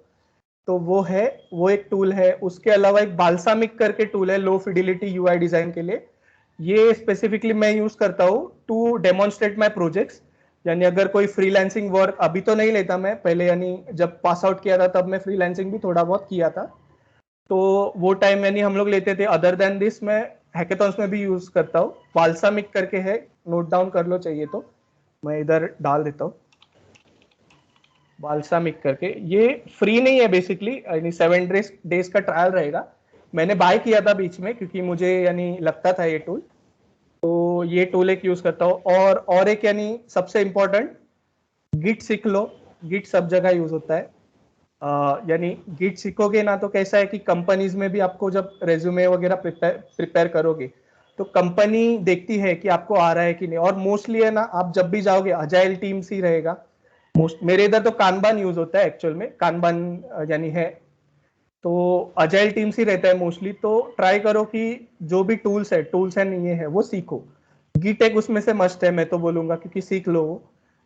तो वो है, वो एक टूल है। उसके अलावा एक बाल्सामिक करके टूल है लो फिडिलिटी यूआई डिजाइन के लिए। ये स्पेसिफिकली मैं यूज करता हूँ टू डेमोन्स्ट्रेट माई प्रोजेक्ट्स। यानी अगर कोई फ्रीलांसिंग वर्क अभी तो नहीं लेता मैं, पहले यानी जब पास आउट किया था तब मैं फ्रीलांसिंग भी थोड़ा बहुत किया था। तो वो टाइम यानी हम लोग लेते थे। अदर देन दिस मैं हैकेथॉन्स में भी यूज करता हूँ। बाल्सामिक करके है, नोट डाउन कर लो चाहिए तो, मैं इधर डाल देता हूँ। बाल्सामिक करके, ये फ्री नहीं है बेसिकली, यानी 7 डेज का ट्रायल रहेगा। मैंने बाय किया था बीच में क्योंकि मुझे यानी लगता था ये टूल। तो ये टूल एक यूज करता हूँ। और एक यानी सबसे इंपॉर्टेंट, गिट सीख लो। गिट सब जगह यूज होता है। यानी गिट सीखोगे ना तो कैसा है कि कंपनीज में भी आपको जब रेज्यूमे वगैरह प्रिपेयर करोगे तो कंपनी देखती है कि आपको आ रहा है कि नहीं। और मोस्टली है ना आप जब भी जाओगे अजाइल टीम्स ही रहेगा मोस्ट। मेरे इधर तो कानबान यूज होता है, एक्चुअल में कानबान यानी है। तो अजाइल टीम्स ही रहता है मोस्टली। तो ट्राई करो कि जो भी टूल्स एंड ये है वो सीखो। गिट एक उसमें से मस्ट है, मैं तो बोलूंगा, क्योंकि सीख लो।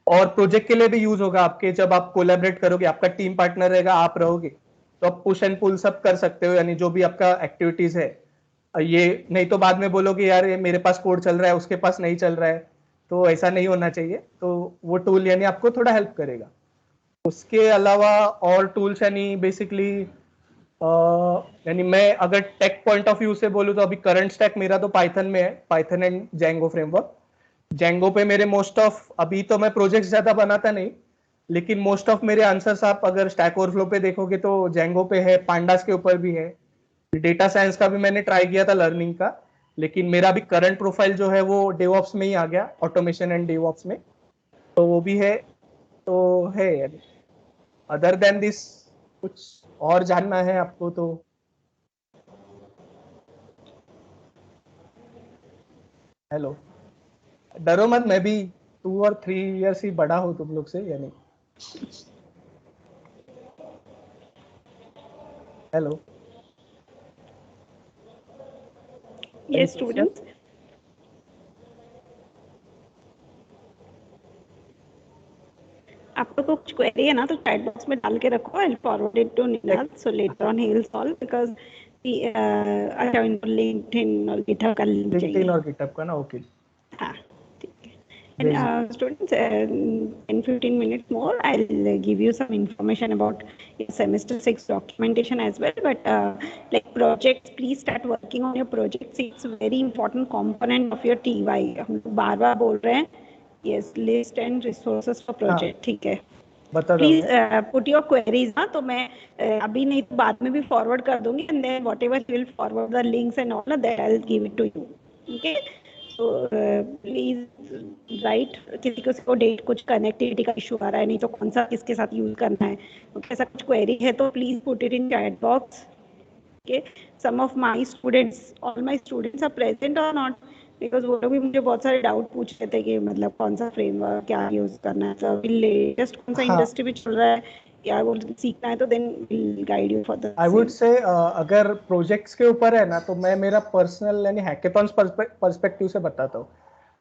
और प्रोजेक्ट के लिए भी यूज होगा आपके, जब आप कोलैबोरेट करोगे, आपका टीम पार्टनर रहेगा, आप रहोगे, तो आप पुश एंड पुल सब कर सकते हो, यानी जो भी आपका एक्टिविटीज है। ये नहीं तो बाद में बोलोगे यार ये मेरे पास कोड चल रहा है उसके पास नहीं चल रहा है। तो ऐसा नहीं होना चाहिए। तो वो टूल यानी आपको थोड़ा हेल्प करेगा। उसके अलावा और टूल्स यानी बेसिकली यानी मैं अगर टेक पॉइंट ऑफ व्यू से बोलूँ तो अभी करंट स्टैक मेरा तो पाइथन में है, Python and Django framework. Django पे मेरे मोस्ट ऑफ, अभी तो मैं प्रोजेक्ट ज्यादा बनाता नहीं, लेकिन मोस्ट ऑफ मेरे आंसर्स आप अगर स्टैक ओवरफ्लो पे देखोगे तो जैंगो पे है, पांडास के ऊपर भी है। डेटा साइंस का भी मैंने ट्राई किया था लर्निंग का, लेकिन मेरा भी करंट प्रोफाइल जो है वो डेवऑप्स में ही आ गया, ऑटोमेशन एंड डेवऑप्स में। तो वो भी है। तो है यानी अदर देन दिस कुछ और जानना है आपको तो। हेलो, डरो मत, मैं भी 2 और 3 ईयर्स ही बड़ा हूँ तुम लोग से यानी। Hello Yes, students. आप लोग को कुछ क्वेरी है ना तो चैट बॉक्स में डाल के रखो. I'll forward it to Ninal, so later on he will solve because अच्छा इनको LinkedIn और GitHub का लिंक चाहिए. लिंक्डइन और गिटहब का ना, ओके. हाँ ठीक है. And students, in 15 minutes more, I'll give you some information about semester 6 documentation as well. But like projects, please start working on your projects. It's a very important component of your TY. हम लोग बार-बार बोल रहे हैं. Yes, list and resources for project. ठीक है. बता दो. Please put your queries. हाँ तो मैं अभी नहीं तो बाद में भी forward कर दूँगी and then whatever you will forward the links and all that I'll give it to you. Okay. तो प्लीज राइट. किसी को डेट कुछ कनेक्टिविटी का इशू आ रहा है नहीं तो कौन सा किसके साथ यूज करना है तो ऐसा कुछ क्वेरी है तो please put it in chat box. Okay. Some of my students, all my students are present और नॉट बिकॉज वो लोग भी मुझे बहुत सारे डाउट पूछ रहे थे कि मतलब कौन सा फ्रेमवर्क क्या यूज करना है. तो लेटेस्ट कौन सा इंडस्ट्री में चल रहा है या वो सीखना है तो then will guide you for the I would say अगर प्रोजेक्ट्स के ऊपर है ना तो मैं मेरा पर्सनल यानी हैकेथॉन्स पर्सपेक्टिव से बताता हूँ.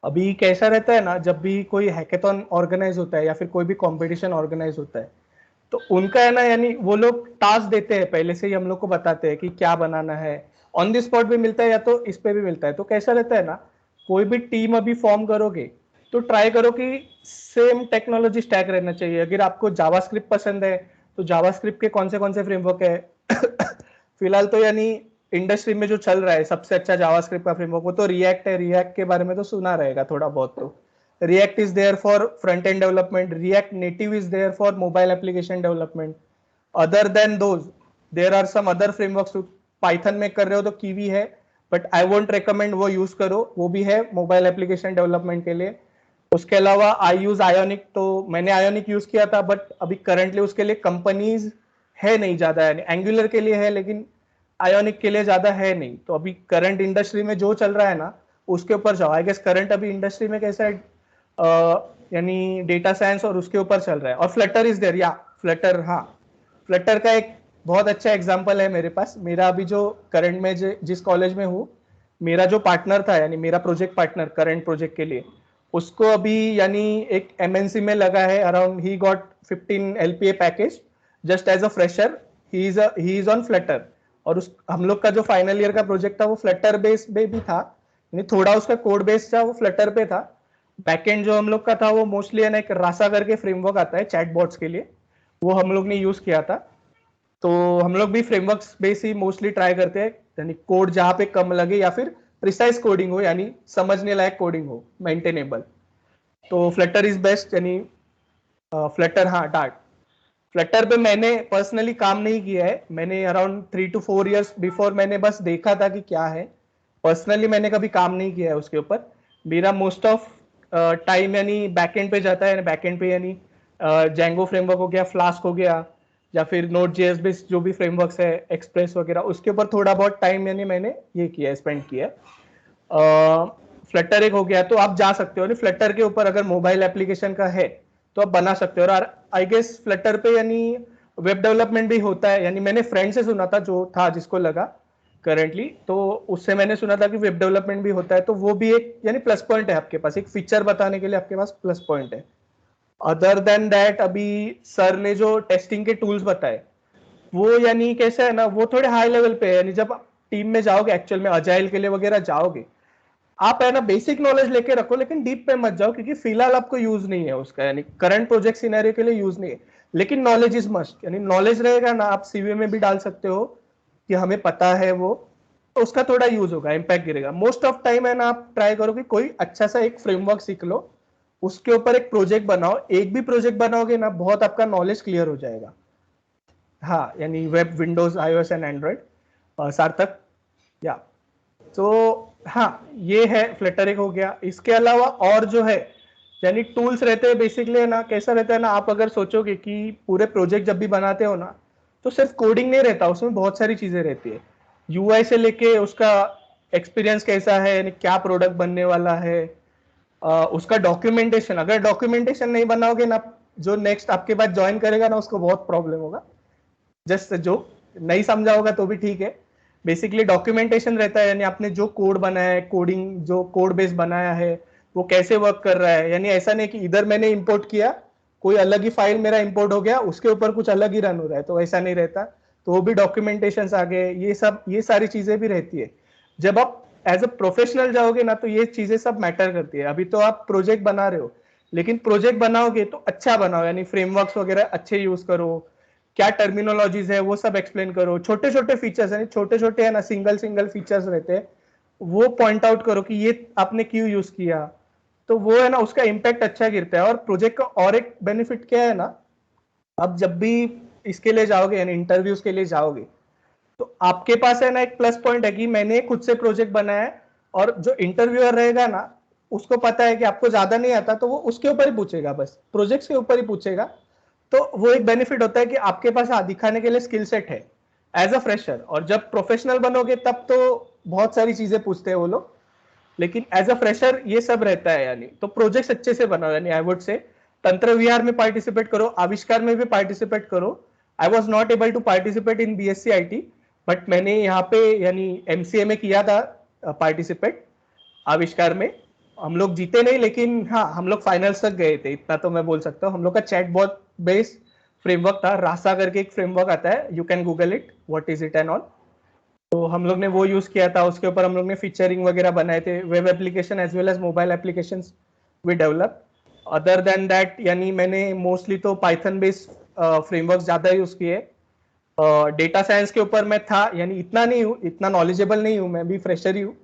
अभी कैसा रहता है ना, जब भी कोई हैकेथॉन ऑर्गेनाइज होता है या फिर कोई भी कंपटीशन ऑर्गेनाइज होता है तो उनका है ना, यानी वो लोग टास्क देते हैं पहले से ही, हम लोग को बताते हैं कि क्या बनाना है. ऑन द स्पॉट भी मिलता है या तो इस पे भी मिलता है. तो कैसा रहता है ना, कोई भी टीम अभी फॉर्म करोगे तो ट्राई करो कि सेम टेक्नोलॉजी स्टैक रहना चाहिए. अगर आपको जावास्क्रिप्ट पसंद है तो जावास्क्रिप्ट के कौन से फ्रेमवर्क है फिलहाल तो यानी इंडस्ट्री में जो चल रहा है सबसे अच्छा जावास्क्रिप्ट का फ्रेमवर्क वो तो रिएक्ट है. रिएक्ट के बारे में तो सुना रहेगा थोड़ा बहुत. तो React is there for front end development. React Native is there for mobile application development. Other than those, there are some other frameworks. Python में कर रहे हो तो Kiwi है, but I won't recommend वो use करो. वो भी है mobile application development के लिए. उसके अलावा I use Ionic. तो मैंने Ionic use किया था, but अभी currently उसके लिए companies है नहीं ज्यादा. यानी Angular के लिए है लेकिन Ionic के लिए ज्यादा है नहीं. तो अभी current industry में जो चल रहा है ना उसके ऊपर जाओ. I guess current अभी industry में कैसा है, यानी डेटा साइंस और उसके ऊपर चल रहा है. और फ्लटर इज देयर. या फ्लटर, हाँ फ्लटर का एक बहुत अच्छा एग्जांपल है मेरे पास. मेरा अभी जो करंट में जिस कॉलेज में हूँ, मेरा जो पार्टनर था यानी मेरा प्रोजेक्ट पार्टनर करंट प्रोजेक्ट के लिए, उसको अभी यानी एक एमएनसी में लगा है. Around he got 15 LPA package just as a fresher. He is on Flutter. और उस हम लोग का जो फाइनल ईयर का प्रोजेक्ट था वो फ्लटर बेस पे भी था. यानी थोड़ा उसका कोड बेस था वो फ्लटर पे था. बैकएंड जो हम लोग का था वो मोस्टली है ना एक रासा करके फ्रेमवर्क आता है चैटबॉट्स के लिए, वो हम लोग ने यूज किया था. तो हम लोग भी फ्रेमवर्क्स बेस ही मोस्टली ट्राई करते हैं, यानी कोड जहाँ पे कम लगे या फिर प्रिसाइज कोडिंग हो, यानी समझने लायक कोडिंग हो, मेंटेनेबल. तो फ्लटर इज बेस्ट. यानी फ्लटर, हाँ डार्ट. फ्लटर पे मैंने पर्सनली काम नहीं किया है. मैंने अराउंड 3 to 4 years बिफोर मैंने बस देखा था कि क्या है. पर्सनली मैंने कभी काम नहीं किया है उसके ऊपर. मेरा मोस्ट ऑफ टाइम यानी बैकएंड पे जाता है. बैकएंड पे यानी जैंगो फ्रेमवर्क हो गया, फ्लास्क हो गया, या फिर नोट जेएस बेस्ड जो भी फ्रेमवर्क्स है, एक्सप्रेस वगैरह, उसके ऊपर थोड़ा बहुत टाइम यानी मैंने ये किया है, स्पेंड किया है. फ्लटर एक हो गया तो आप जा सकते हो. फ्लटर के ऊपर अगर मोबाइल एप्लीकेशन का है तो आप बना सकते हो. और आई गेस फ्लटर पे यानी वेब डेवलपमेंट भी होता है. यानी मैंने फ्रेंड से सुना था जो था जिसको लगा करेंटली, तो उससे मैंने सुना था कि वेब डेवलपमेंट भी होता है. तो वो भी एक यानी प्लस पॉइंट है आपके पास, एक फीचर बताने के लिए आपके पास प्लस पॉइंट है. अदर देन दैट अभी सर ने जो टेस्टिंग के टूल्स बताए वो यानी कैसा है ना, वो थोड़े हाई लेवल पे है. यानी जब टीम में जाओगे एक्चुअल में अजाइल के लिए वगैरह जाओगे, आप है ना बेसिक नॉलेज लेके रखो लेकिन डीप पे मत जाओ, क्योंकि फिलहाल आपको यूज नहीं है उसका. यानी करंट प्रोजेक्ट सिनेरियो के लिए यूज नहीं है. लेकिन नॉलेज इज मस्ट. यानी नॉलेज रहेगा ना, आप सीवी में भी डाल सकते हो कि हमें पता है वो, तो उसका थोड़ा यूज होगा, इम्पैक्ट गिरेगा. मोस्ट ऑफ टाइम है ना आप ट्राई करो कि कोई अच्छा सा एक फ्रेमवर्क सीख लो, उसके ऊपर एक प्रोजेक्ट बनाओ. एक भी प्रोजेक्ट बनाओगे ना बहुत आपका नॉलेज क्लियर हो जाएगा. हाँ यानी web, Windows, iOS and Android. सार्थक, या तो हाँ ये है फ्लटर एक हो गया. इसके अलावा और जो है यानी टूल्स रहते हैं बेसिकली है ना, कैसा रहता है ना, आप अगर सोचोगे कि पूरे प्रोजेक्ट जब भी बनाते हो ना तो सिर्फ कोडिंग नहीं रहता, उसमें बहुत सारी चीजें रहती है. यूआई से लेके उसका एक्सपीरियंस कैसा है, यानी क्या प्रोडक्ट बनने वाला है, उसका डॉक्यूमेंटेशन. अगर डॉक्यूमेंटेशन नहीं बनाओगे ना, जो नेक्स्ट आपके बाद ज्वाइन करेगा ना उसको बहुत प्रॉब्लम होगा. जस्ट जो नहीं समझा होगा तो भी ठीक है। बेसिकली डॉक्यूमेंटेशन रहता है, यानी आपने जो कोड बनाया है, कोडिंग जो कोड बेस बनाया है वो कैसे वर्क कर रहा है। यानी ऐसा नहीं कि इधर मैंने इंपोर्ट किया, कोई अलग ही फाइल मेरा इंपोर्ट हो गया, उसके ऊपर कुछ अलग ही रन हो रहा है, तो ऐसा नहीं रहता। तो वो भी डॉक्यूमेंटेशन आ गए, ये सारी चीजें भी रहती है। जब आप एज अ प्रोफेशनल जाओगे ना, तो ये चीजें सब मैटर करती है। अभी तो आप प्रोजेक्ट बना रहे हो, लेकिन प्रोजेक्ट बनाओगे तो अच्छा बनाओ, यानी फ्रेमवर्क्स वगैरह अच्छे यूज करो, क्या टर्मिनोलॉजीज है वो सब एक्सप्लेन करो, छोटे छोटे फीचर्स यानी छोटे छोटे है ना, सिंगल सिंगल फीचर्स रहते हैं, वो पॉइंट आउट करो कि ये आपने क्यों यूज किया, तो वो है ना उसका इम्पैक्ट अच्छा गिरता है। और प्रोजेक्ट का और एक बेनिफिट क्या है ना, अब जब भी इसके लिए जाओगे यानी इंटरव्यूज के लिए जाओगे, तो आपके पास है ना एक प्लस पॉइंट है कि मैंने खुद से प्रोजेक्ट बनाया है, और जो इंटरव्यूअर रहेगा ना उसको पता है कि आपको ज्यादा नहीं आता, तो वो उसके ऊपर ही पूछेगा, बस प्रोजेक्ट के ऊपर ही पूछेगा। तो वो एक बेनिफिट होता है कि आपके पास दिखाने के लिए स्किल सेट है एज अ फ्रेशर। और जब प्रोफेशनल बनोगे तब तो बहुत सारी चीजें पूछते हैं वो लोग, लेकिन एज अ फ्रेशर ये सब रहता है। यानी तो प्रोजेक्ट्स अच्छे से बनाओ, यानी आई वुड से तंत्र विहार में पार्टिसिपेट करो, आविष्कार में भी पार्टिसिपेट करो। I was not able to participate in BSc IT, but मैंने यहाँ पे यानी एमसीए में किया था पार्टिसिपेट आविष्कार में। हम लोग जीते नहीं, लेकिन हाँ हम लोग फाइनल्स तक गए थे, इतना तो मैं बोल सकता हूँ। हम लोग का चैटबॉट बेस्ड फ्रेमवर्क था, रासा करके एक फ्रेमवर्क आता है, you can Google it what is it and all. तो हम लोग ने वो यूज किया था, उसके ऊपर हम लोग ने फीचरिंग वगैरह बनाए थे, web application as well as mobile application we develop. Other than that यानी मैंने मोस्टली तो पाइथन बेस्ड फ्रेमवर्क ज्यादा यूज किए। डेटा साइंस के ऊपर मैं था, यानी इतना नहीं हूँ, इतना नॉलेजेबल नहीं हूँ, मैं भी फ्रेशर ही हूँ।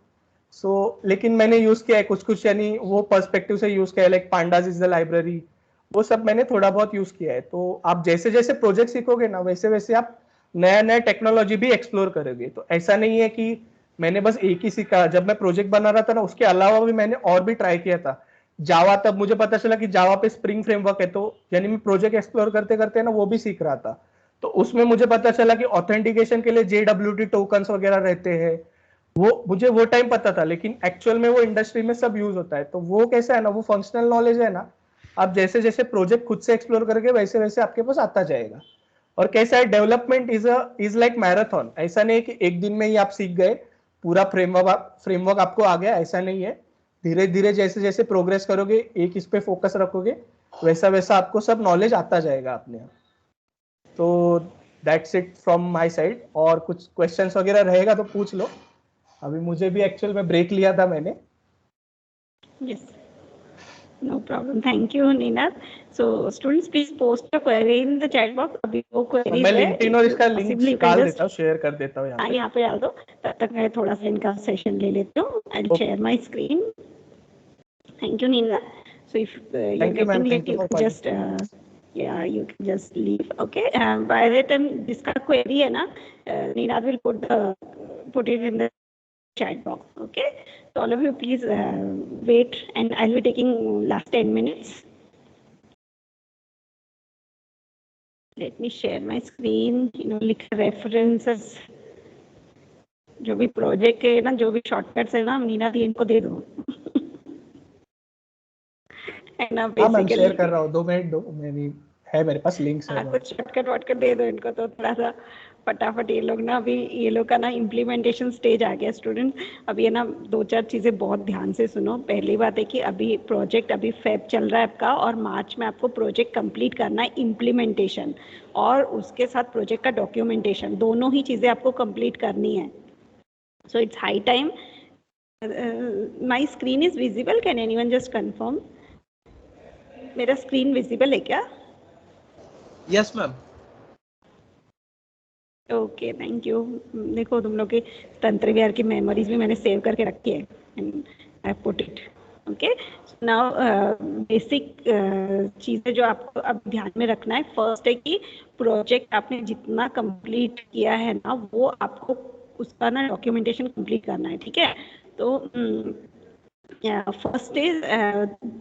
लेकिन मैंने यूज किया है कुछ कुछ, यानी वो पर्सपेक्टिव से यूज किया है, like pandas is the library, वो सब मैंने थोड़ा बहुत यूज किया है। तो आप जैसे जैसे प्रोजेक्ट सीखोगे ना, वैसे वैसे आप नया नया टेक्नोलॉजी भी एक्सप्लोर करोगे। तो ऐसा नहीं है कि मैंने बस एक ही सीखा। जब मैं प्रोजेक्ट बना रहा था ना, उसके अलावा भी मैंने और भी ट्राई किया था। जावा, तब मुझे पता चला कि जावा पे स्प्रिंग फ्रेमवर्क है, तो यानी मैं प्रोजेक्ट एक्सप्लोर करते करते ना वो भी सीख रहा था। तो उसमें मुझे पता चला कि ऑथेंटिकेशन के लिए JWT टोकन्स वगैरह रहते हैं, वो मुझे वो टाइम पता था, लेकिन एक्चुअल में वो इंडस्ट्री में सब यूज होता है। तो वो कैसा है ना, वो फंक्शनल नॉलेज है ना, आप जैसे जैसे प्रोजेक्ट खुद से एक्सप्लोर करोगे वैसे वैसे आपके पास आता जाएगा। और कैसा है, डेवलपमेंट इज लाइक मैराथन। ऐसा नहीं है कि एक दिन में ही आप सीख गए, पूरा फ्रेमवर्क आपको आ गया, ऐसा नहीं है। धीरे धीरे जैसे जैसे प्रोग्रेस करोगे, एक इस पे फोकस रखोगे, वैसा वैसा आपको सब नॉलेज आता जाएगा अपने आप। तो that's it from my side. और कुछ क्वेश्चंस वगैरह रहेगा तो पूछ लो। अभी मुझे भी एक्चुअल में ब्रेक लिया था मैंने। Yes, no problem. Thank you, Ninad. So, students, please post a query in the chat box. अभी वो queries मैं है, लिंक्डइन और if इसका लिंक possibly you can डाल just देता हूँ, शेयर कर देता हूँ यहाँ हाँ पे। यहाँ पे डाल दो। तब तक मैं थोड़ा सा इनका सेशन ले लेती हूँ। I'll Okay. share my screen. Thank you, Ninad. So if you're Thank you, ma'am. getting late, Thank you you for can just yeah, you can just leave. Okay. By the time जिसका query है ना, Ninad will put it in the chat box. Okay. So all of you please wait, and I'll be taking last 10 minutes. Let me share my screen. लिख references. जो भी प्रोजेक्ट है ना, जो भी शॉर्टकट्स है ना, नीना दी इनको दे दो। है ना, हाँ मैम, शेयर बेसिकली कर रहा हूँ, 2 मिनट दो, है मेरे पास लिंक्स है। कुछ शॉर्टकट वॉटकट दे दो इनको, तो थोड़ा सा फटाफट ये लोग ना, अभी ये लोग का ना इम्प्लीमेंटेशन स्टेज आ गया स्टूडेंट। अभी है ना 2-4 चीज़ें बहुत ध्यान से सुनो। पहली बात है कि अभी प्रोजेक्ट अभी फेब चल रहा है आपका, और मार्च में आपको प्रोजेक्ट कंप्लीट करना है, इम्प्लीमेंटेशन और उसके साथ प्रोजेक्ट का डॉक्यूमेंटेशन, दोनों ही चीज़ें आपको कंप्लीट करनी है। So it's high time. My screen is visible, can anyone just confirm? मेरा स्क्रीन विजिबल है क्या? Yes ma'am. Okay, thank you. देखो तुम लोग की तंत्र विहार की मेमोरीज भी मैंने सेव करके रखी है, and I put it. Okay, now basic चीज़ें जो आपको अब ध्यान में रखना है, फर्स्ट है कि प्रोजेक्ट आपने जितना कंप्लीट किया है ना, वो आपको उसका ना डॉक्यूमेंटेशन कंप्लीट करना है, ठीक है? तो फर्स्ट इज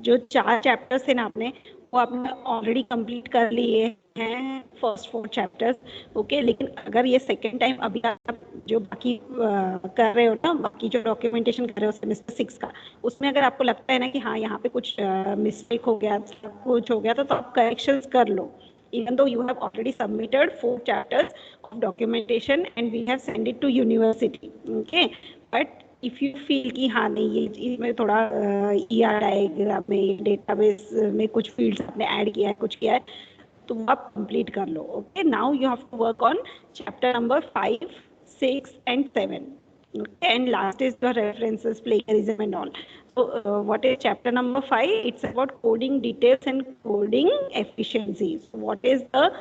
जो 4 चैप्टर्स थे ना आपने, वो आपने ऑलरेडी कंप्लीट कर लिए हैं, फर्स्ट 4 चैप्टर्स। ओके, लेकिन अगर ये सेकेंड टाइम अभी आप जो बाकी कर रहे हो ना, बाकी जो डॉक्यूमेंटेशन कर रहे हो सेमेस्टर 6 का, उसमें अगर आपको लगता है ना कि हाँ यहाँ पे कुछ मिस्टेक हो गया, कुछ हो गया, तो आप करेक्शंस कर लो। even though you have already submitted 4 chapters of documentation and we have sent it to university. Okay, but if you feel कि हाँ नहीं ये इसमें थोड़ा ER डायग्राम में डेटाबेस में कुछ फील्ड्स आपने ऐड किया है कुछ किया है तो वो आप कंप्लीट कर लो. Okay, now you have to work on chapter number 5, 6 and 7. Okay, and last is the references, plagiarism and all. So what is chapter number 5? It's about coding details and coding efficiency. So what is the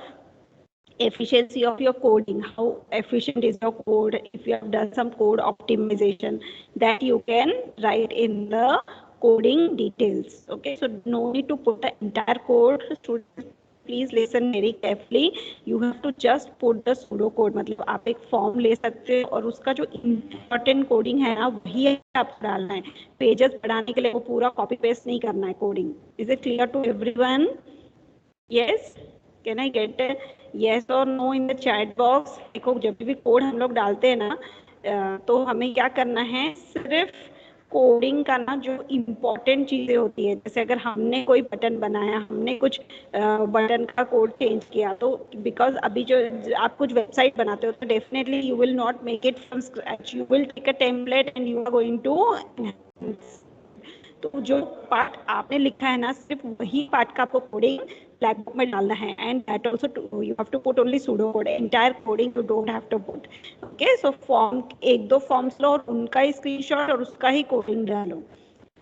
efficiency of your coding? How efficient is your code? If you have done some code optimization, that you can write in the coding details. Okay, so no need to put the entire code. Students, please listen very carefully. You have to just put the pseudo code. मतलब आप एक फॉर्म ले सकते हो और उसका जो इम्पोर्टेंट कोडिंग है ना वही आपको डालना है. पेजेस बढ़ाने के लिए वो पूरा कॉपी पेस्ट नहीं करना है coding. Is it clear to everyone? Yes, can I get yes और no in the chat box? देखो जब भी कोड हम लोग डालते हैं ना तो हमें क्या करना है, सिर्फ कोडिंग का ना जो इम्पोर्टेंट चीज़ें होती है, जैसे अगर हमने कोई बटन बनाया, हमने कुछ बटन का कोड चेंज किया, तो बिकॉज अभी जो आप कुछ वेबसाइट बनाते हो तो definitely you will not make it from scratch. You will take a template and you are going to. तो जो पार्ट आपने लिखा है ना सिर्फ वही पार्ट का आपको कोडिंग ब्लैक बुक में डालना है. And that also you have to put only pseudo code. Entire coding you don't have to put. Okay, so form 1-2 forms लो और उनका ही स्क्रीनशॉट और उसका ही कोडिंग डालो.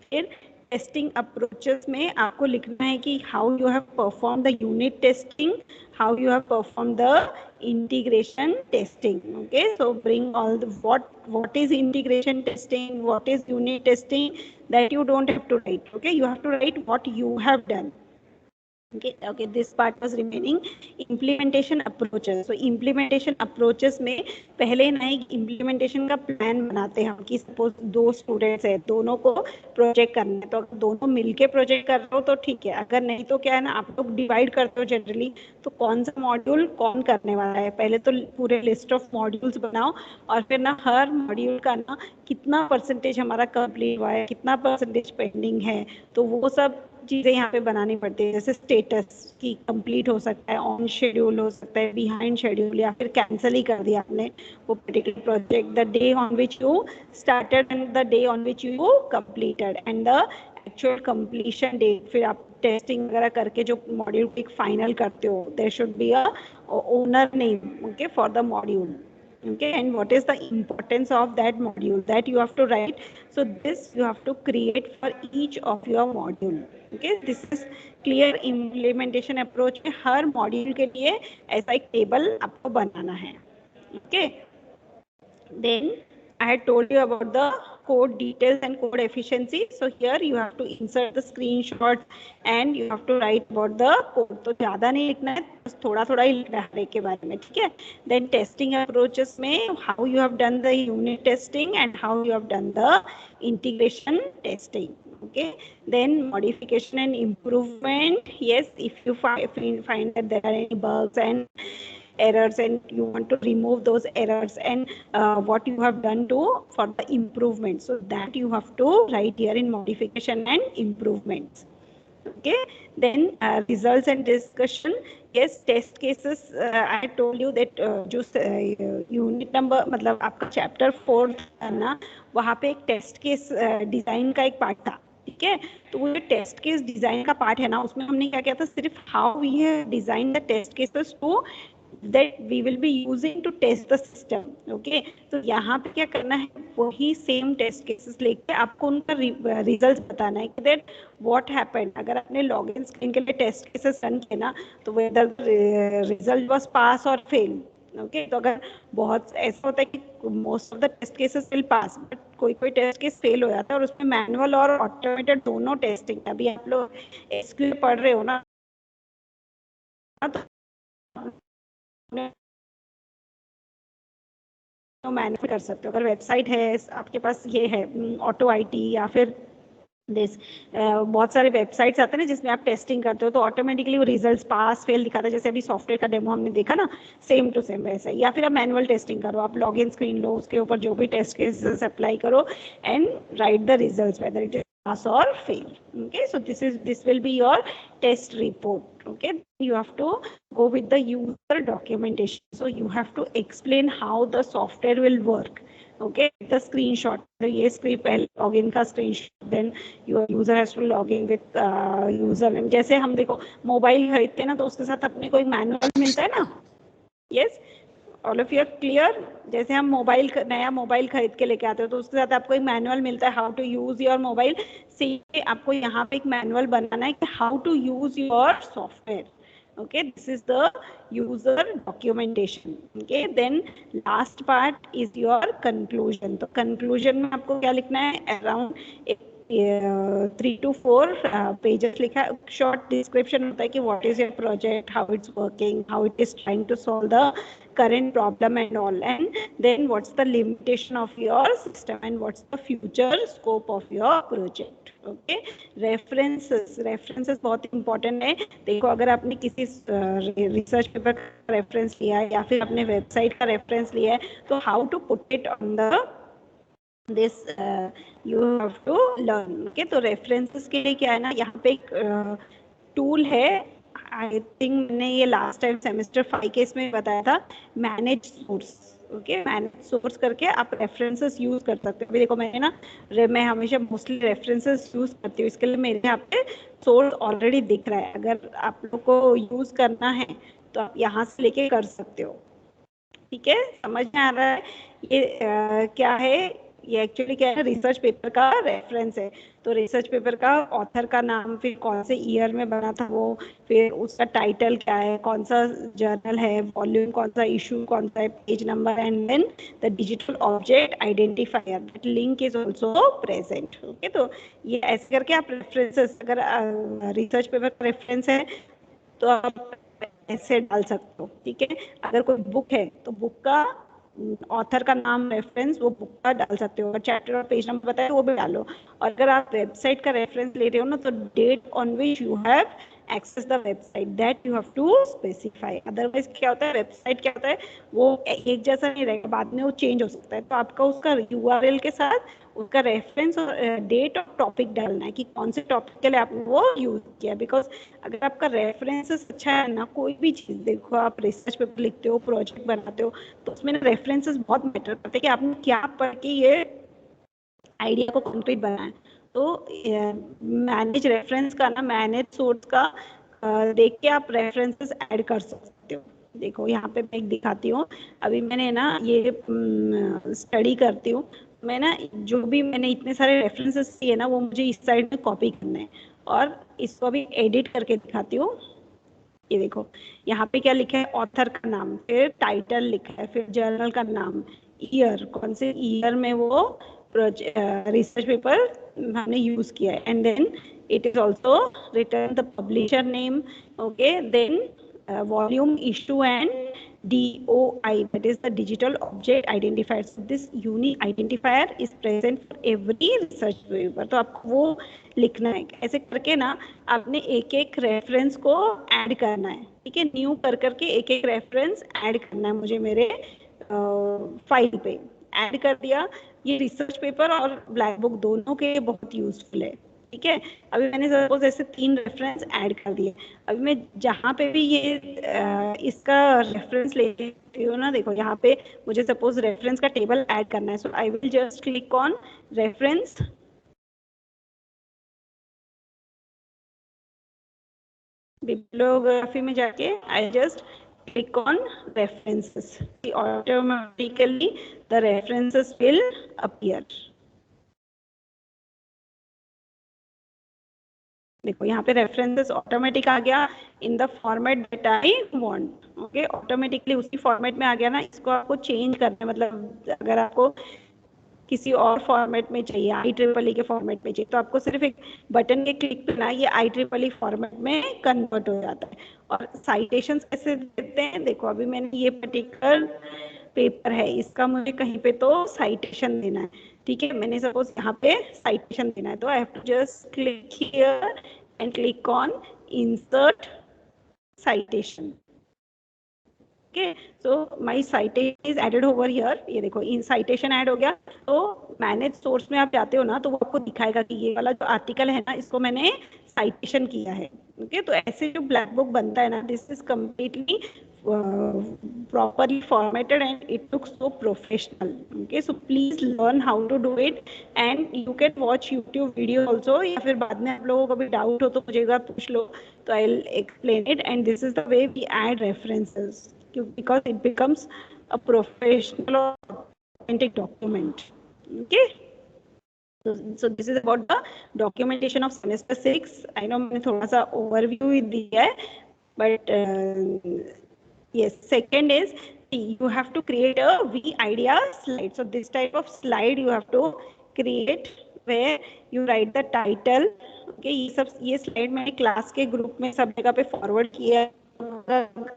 फिर टेस्टिंग अप्रोचेस में आपको लिखना है कि how you have perform the unit testing, how you have perform the integration testing. Okay, so bring all the what is integration testing, what is unit testing, that you don't have to write. Okay, you have to write what you have done. Okay, this part was remaining. Implementation approaches. So implementation approaches में पहले ना एक implementation का plan बनाते हैं हम कि suppose 2 students है, दोनों को project करना है, तो दोनों मिलके project कर रहे हो तो ठीक है. अगर नहीं तो क्या है ना, आप लोग divide करते हो generally, तो कौन सा module कौन करने वाला है. पहले तो पूरे list of modules बनाओ और फिर ना हर module का ना कितना percentage हमारा complete हुआ है, कितना percentage pending है, तो वो सब चीज़ें यहाँ पे बनानी पड़ती है. जैसे स्टेटस की कंप्लीट हो सकता है, ऑन शेड्यूल हो सकता है, बिहाइंड शेड्यूल, या फिर कैंसिल ही कर दिया आपने वो particular project. The day on which you started and the day on which you completed and the actual completion date. फिर आप टेस्टिंग वगैरह करके जो मॉड्यूल को एक फाइनल करते हो, there should be a owner name, okay, for the module. Okay, and what is the importance of that module, that you have to write. So this you have to create for each of your module. Okay, this is clear implementation approach में हर module के लिए ऐसा एक table आपको बनाना है. Okay, then I had told you about the code details and code efficiency. So here you have to insert the screenshot and you have to write about the code. तो ज़्यादा नहीं लिखना है, बस थोड़ा ही लिखना है हर एक के बारे में, ठीक है. Then testing approaches में how you have done the unit testing and how you have done the integration testing. Okay, then modification and improvement. Yes, if you find that there are any bugs and errors and you want to remove those errors, and what you have done for the improvement, so that you have to write here in modification and improvements. Okay, then results and discussion. Yes, test cases. I told you that जो unit number मतलब आपका chapter 4 था ना, वहाँ पे एक test case design का एक part था, ठीक है. तो वो जो टेस्ट केस डिजाइन का पार्ट है ना, उसमें हमने क्या किया था, सिर्फ how we have design the test cases to that we will be using to test the system. Okay, तो यहाँ पे क्या करना है, वही सेम टेस्ट केसेस लेके आपको उनका रिजल्ट बताना है कि that what happened. अगर आपने लॉगिन स्क्रीन के लिए टेस्ट केसेस रन किए ना, तो whether result was pass or fail. ओके, तो अगर बहुत ऐसा होता है कि most of the test cases will pass, but कोई टेस्ट केस फेल हो जाता है, और उसमें मैनुअल और ऑटोमेटेड दोनों टेस्टिंग. अभी आप लोग एसक्यूएल पढ़ रहे हो ना, तो मैनेज कर सकते हो. अगर वेबसाइट है आपके पास, ये है ऑटो आईटी या फिर बहुत सारे वेबसाइट्स आते हैं ना जिसमें आप टेस्टिंग करते हो, तो ऑटोमेटिकली वो रिजल्ट्स पास फेल दिखाता है. जैसे अभी सॉफ्टवेयर का डेमो हमने देखा ना, सेम टू सेम वैसे. या फिर आप मैनुअल टेस्टिंग करो, आप लॉगिन स्क्रीन लो, उसके ऊपर जो भी टेस्ट केसेस अप्लाई करो and right the results, whether it is pass or fail. Okay, so this will be your test report. Okay, you have to go with the user documentation. So you have to explain how the software will work. Okay, the screenshot, ये script login का screenshot, then your user has to log in with username. जैसे हम देखो मोबाइल खरीदते हैं ना, तो उसके साथ अपने को एक मैनुअल मिलता है ना. Yes, all of you are clear. जैसे हम नया मोबाइल खरीद के लेके आते हो तो उसके साथ आपको एक मैनुअल मिलता है how to use your mobile. See आपको यहाँ पे एक मैनुअल बनाना है कि how to use your software. Okay, this is the user documentation. Okay, then last part is your conclusion. तो conclusion में आपको क्या लिखना है? Around 3 to 4 pages लिखा है. Short description होता है कि what is your project, how it's working, how it is trying to solve the current problem and all, and then what's the limitation of your system and what's the future scope of your project. Okay, references बहुत important है. देखो अगर आपने किसी रिसर्च पेपर का रेफरेंस लिया है या फिर अपने वेबसाइट का रेफरेंस लिया है, तो how to put it on the this you have to learn. Okay, तो रेफरेंसेस के लिए क्या है ना, यहाँ पे एक टूल है. आई थिंक मैंने ये लास्ट टाइम सेमेस्टर 5 के इसमें बताया था, manage source. Okay, manage source करके आप रेफरेंसेस यूज कर सकते हो. अभी देखो मैंने ना मैं हमेशा मोस्टली रेफरेंसेस यूज करती हूँ. इसके लिए मेरे यहाँ पे सोर्स ऑलरेडी दिख रहा है. अगर आप लोग को यूज करना है तो आप यहाँ से लेके कर सकते हो. ठीक है, समझ में आ रहा है? ये क्या है, ये एक्चुअली क्या है, रिसर्च पेपर का रेफरेंस है. तो रिसर्च पेपर का ऑथर का नाम, फिर कौन से ईयर में बना था वो, फिर उसका टाइटल क्या है, कौन सा जर्नल है, वॉल्यूम कौन सा, इशू कौन सा है, page number, and then the digital object identifier, that link is also present. Okay, तो ये ऐसे करके आप रेफरेंसेस, अगर रिसर्च पेपर का रेफरेंस है तो आप ऐसे डाल सकते हो. ठीक है, अगर कोई बुक है तो बुक का ऑथर का नाम, रेफरेंस, वो बुक का डाल सकते हो. अगर चैप्टर और पेज नंबर बताए तो वो भी डालो. और अगर आप वेबसाइट का रेफरेंस ले रहे हो ना, तो date on which you have access the website, that you have to specify. Otherwise क्या होता है, वेबसाइट क्या होता है, वो एक जैसा नहीं रहेगा, बाद में वो चेंज हो सकता है. तो आपका उसका यूआरएल के साथ उसका रेफरेंस और डेट और टॉपिक डालना है कि कौन से टॉपिक के लिए आपने वो यूज किया. बिकॉज अगर आपका रेफरेंसेस अच्छा है ना, कोई भी चीज़, देखो आप रिसर्च पेपर लिखते हो, प्रोजेक्ट बनाते हो, तो उसमें रेफरेंसेस बहुत मैटर करते हैं कि आपने क्या पढ़ के ये आइडिया को कंक्रीट बनाया. तो मैनेज रेफरेंस का ना, मैनेज सोर्स का देख के आप रेफरेंसेस ऐड कर सकते हो. देखो यहाँ पे मैं एक दिखाती हूँ. अभी मैंने ना ये स्टडी करती हूँ, मैं ना जो भी मैंने इतने सारे रेफरेंसेस दिए ना, वो मुझे इस साइड में कॉपी करना है और इसको भी एडिट करके दिखाती हूँ. ये देखो यहाँ पे क्या लिखा है, ऑथर का नाम, फिर टाइटल लिखा है, फिर जर्नल का नाम, ईयर, कौन से ईयर में वो रिसर्च पेपर हमने यूज किया है, and then it is also written the publisher name. Okay, then volume, issue, and DOI, that is the digital object identifier. So this unique identifier is present for every research paper. तो आपको वो लिखना है. ऐसे करके ना आपने एक एक रेफरेंस को ऐड करना है. ठीक है, न्यू कर करके एक एक रेफरेंस ऐड करना है मुझे मेरे फाइल पे. ऐड कर दिया. ये रिसर्च पेपर और ब्लैक बुक दोनों के बहुत यूजफुल है. ठीक है, अभी मैंने सपोज ऐसे 3 रेफरेंस ऐड कर दिए. अभी मैं जहाँ पे भी ये इसका रेफरेंस लेती हूँ ना, देखो यहाँ पे मुझे सपोज रेफरेंस का टेबल ऐड करना है. So I will just click on reference. Bibliography में जाके आई जस्ट click on references. Automatically the references will appear. देखो यहाँ पे रेफरेंसेस ऑटोमेटिक आ गया in the format that I want. Okay, automatically उसी फॉर्मेट में आ गया ना. इसको आपको चेंज करना है, मतलब अगर आपको किसी और फॉर्मेट में चाहिए, IEEE के फॉर्मेट में चाहिए, तो आपको सिर्फ एक बटन के क्लिक पे ना ये IEEE फॉर्मेट में कन्वर्ट हो जाता है. और साइटेशंस कैसे देते हैं, देखो अभी मैंने ये पर्टिकुलर पेपर है, इसका मुझे कहीं पे तो साइटेशन देना है. ठीक है, मैंने सपोज यहाँ पे साइटेशन देना है, तो I have to just click here and click on insert citation. Okay so my citation is added over here, ये देखो इन साइटेशन ऐड हो गया। तो मैनेज सोर्स में आप जाते हो ना तो वो आपको दिखाएगा कि ये वाला जो आर्टिकल है ना इसको मैंने साइटेशन किया है। ओके तो ऐसे जो ब्लैक बुक बनता है ना, this is completely properly formatted and it looks so professional. Okay so please learn how to do it and you can watch YouTube video also, या फिर बाद में आप लोगों को भी डाउट हो तो मुझे एक बार पूछ लो तो I'll explain it, and this is the way we add references because it becomes a professional or authentic document. Okay so this is about the documentation of semester 6. I know मैंने थोड़ा सा overview ही दिया है but yes, second is you have to create a V idea slide. So this type of slide you have to create where you write the title. Okay, ये slide मैंने क्लास के ग्रुप में सब जगह पे फॉरवर्ड किया है.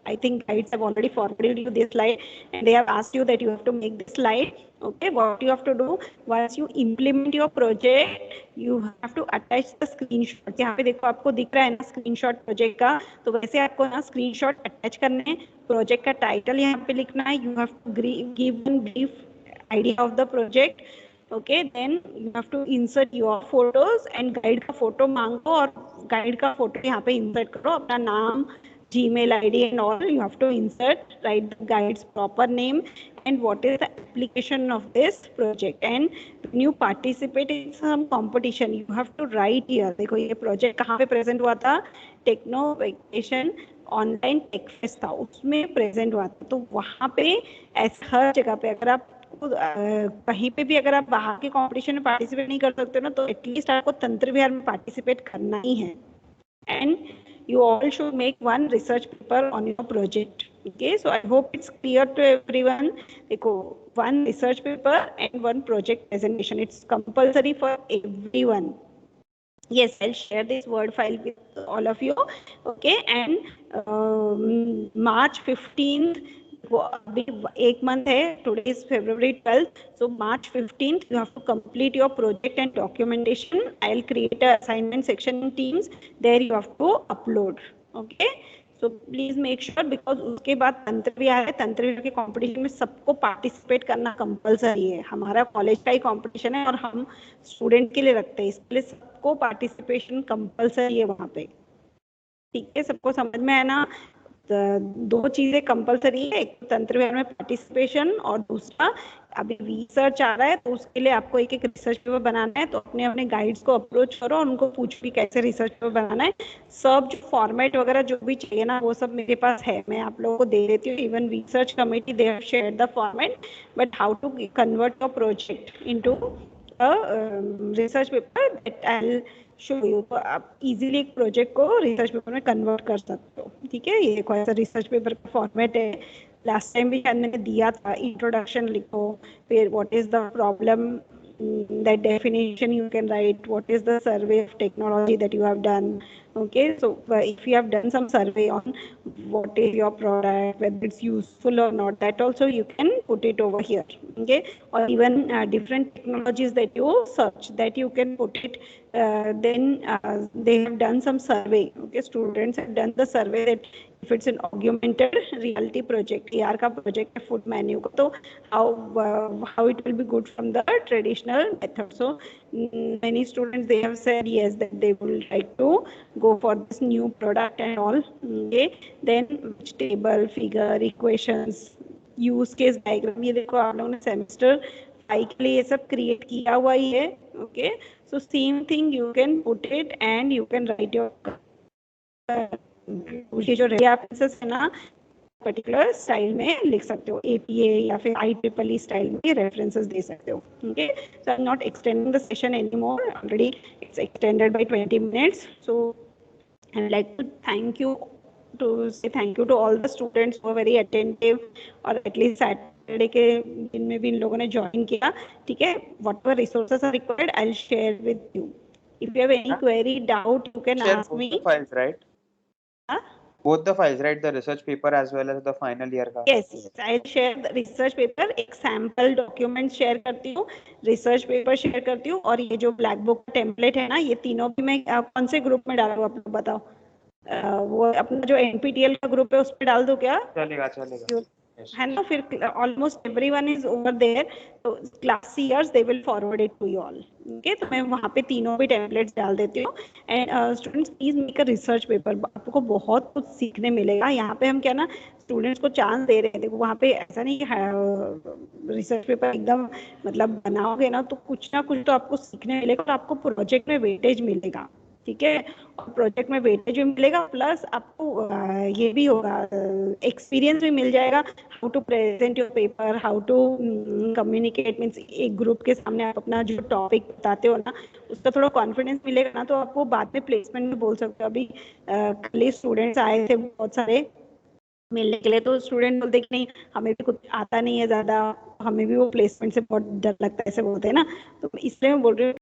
I think guides have already forwarded you this slide and they have asked you that you have to make this slide. Okay, what you have to do once you implement your project, you have to attach the screenshot. यहाँ पे देखो आपको दिख रहा है ना screenshot project का, तो वैसे आपको ना screenshot attach करने हैं. Project का title यहाँ पे लिखना है. You have to give one brief idea of the project. Okay, then you have to insert your photos and guide का photo मांगो और guide का photo यहाँ पे insert करो. अपना नाम, Gmail ID and all you have to insert, write the guide's proper name and what is the application of this project, and when you participate in some competition you have to write here. देखो ये project कहाँ पे present हुआ था, Technovation online tech fest था उसमें present हुआ था. तो वहाँ पे ऐसे हर जगह पे अगर आप कहीं पे भी अगर आप बाहर के कंपटीशन में पार्टिसिपेट नहीं कर सकते ना तो एटलीस्ट आपको तंत्र विहार में पार्टिसिपेट करना ही है. And you all should make one research paper on your project. Okay, so I hope it's clear to everyone. देखो one research paper and one project presentation. It's compulsory for everyone. Yes, I'll share this Word file with all of you. Okay, and March 15th. वो अभी एक मंथ है, today is February 12th, so March 15th you have to complete your project and documentation. I'll create a assignment section in Teams, there you have to upload. Okay, so please make sure because उसके बाद तंत्र विहार है, तंत्र विहार के कंपटीशन में सबको पार्टिसिपेट करना कंपलसरी है. हमारा कॉलेज का ही कंपटीशन है और हम स्टूडेंट के लिए रखते हैं, इसके लिए सबको पार्टिसिपेशन कंपलसरी है वहाँ पे. ठीक है, सबको समझ में है ना. दो चीजें कंपलसरी है, एक तंत्र विहार में पार्टिसिपेशन और दूसरा अभी रिसर्च आ रहा है तो उसके लिए आपको एक एक रिसर्च पेपर बनाना है. तो अपने अपने गाइड्स को अप्रोच करो और उनको पूछ भी कैसे रिसर्च पेपर बनाना है. सब जो फॉर्मेट वगैरह जो भी चाहिए ना वो सब मेरे पास है, मैं आप लोगों को दे देती हूँ. Even research committee they have shared the format, but how to convert your project into research paper that I will show you. तो आप इजीली एक प्रोजेक्ट को रिसर्च पेपर में कन्वर्ट कर सकते हो. ठीक है, ये देखो ऐसा रिसर्च पेपर का फॉर्मेट है. लास्ट टाइम भी मैंने दिया था, इंट्रोडक्शन लिखो, फिर what is the problem, that definition you can write, what is the survey of technology that you have done. Okay, so if you have done some survey on what is your product, whether it's useful or not, that also you can put it over here. Okay, or even different technologies that you search, that you can put it. Then they have done some survey. Okay, students have done the survey that if it's an augmented reality project, AR का project है food menu का, तो how it will be good from the traditional method. So many students they have said yes that they will like to go for this new product and all. Okay, then which table, figure, equations, use case diagram, ये देखो आप लोगों ने semester 5 के लिए ये सब create किया हुआ ही है. Okay, so same thing you can put it and you can write your ये जो रेफरेंसेस है ना पर्टिकुलर स्टाइल में लिख सकते हो, APA या फिर IEEE स्टाइल में रेफरेंसेस दे सकते हो. Okay, so I am not extending the session anymore, already it's extended by 20 minutes. So I would like to thank you to all the students who are very attentive, और एटलीस्ट सैटरडे के दिन में भी इन लोगों ने ज्वाइन किया. ठीक है, whatever resources are required I'll share with you. If you have any query, doubt, you can ask me. Files, right? Both the files, right? The research paper as well as the final year का. Yes, I'll share the research paper. एक sample document share करती हूँ, research paper share करती हूँ, और ये जो black book टेम्पलेट है ना, ये तीनों भी मैं कौन से ग्रुप में डालूँ आप लोग बताओ. वो अपना जो NPTEL का ग्रुप है उस पर डाल दो क्या? चलेगा चलेगा है ना, फिर almost everyone is over there, तो class CRs they will forward it to you all. Okay, तो मैं वहाँ पे तीनों भी टेम्पलेट्स डाल देती हूँ। And students please make a research paper, आपको बहुत कुछ सीखने मिलेगा। यहाँ पे हम क्या ना स्टूडेंट्स को चांस दे रहे हैं। देखो वहाँ पे ऐसा नहीं कि रिसर्च पेपर एकदम मतलब बनाओगे ना तो कुछ ना कुछ तो आपको सीखने मिलेगा और आपको प्रोजेक्ट में वेटेज मिलेगा, ठीक है। और प्रोजेक्ट में वेटेज भी मिलेगा, प्लस आपको ये भी होगा, एक्सपीरियंस भी मिल जाएगा, how to present your paper, how to communicate, means एक ग्रुप के सामने आप अपना जो टॉपिक बताते हो ना उसका थोड़ा कॉन्फिडेंस मिलेगा ना, तो आपको बाद में प्लेसमेंट में बोल सकते हो। अभी कल ही स्टूडेंट्स आए थे बहुत सारे मिलने के लिए, तो स्टूडेंट बोलते कि नहीं हमें भी कुछ आता नहीं है ज़्यादा, हमें भी वो प्लेसमेंट से बहुत डर लगता है, ऐसे बोलते हैं ना। तो इसलिए मैं बोल रही हूँ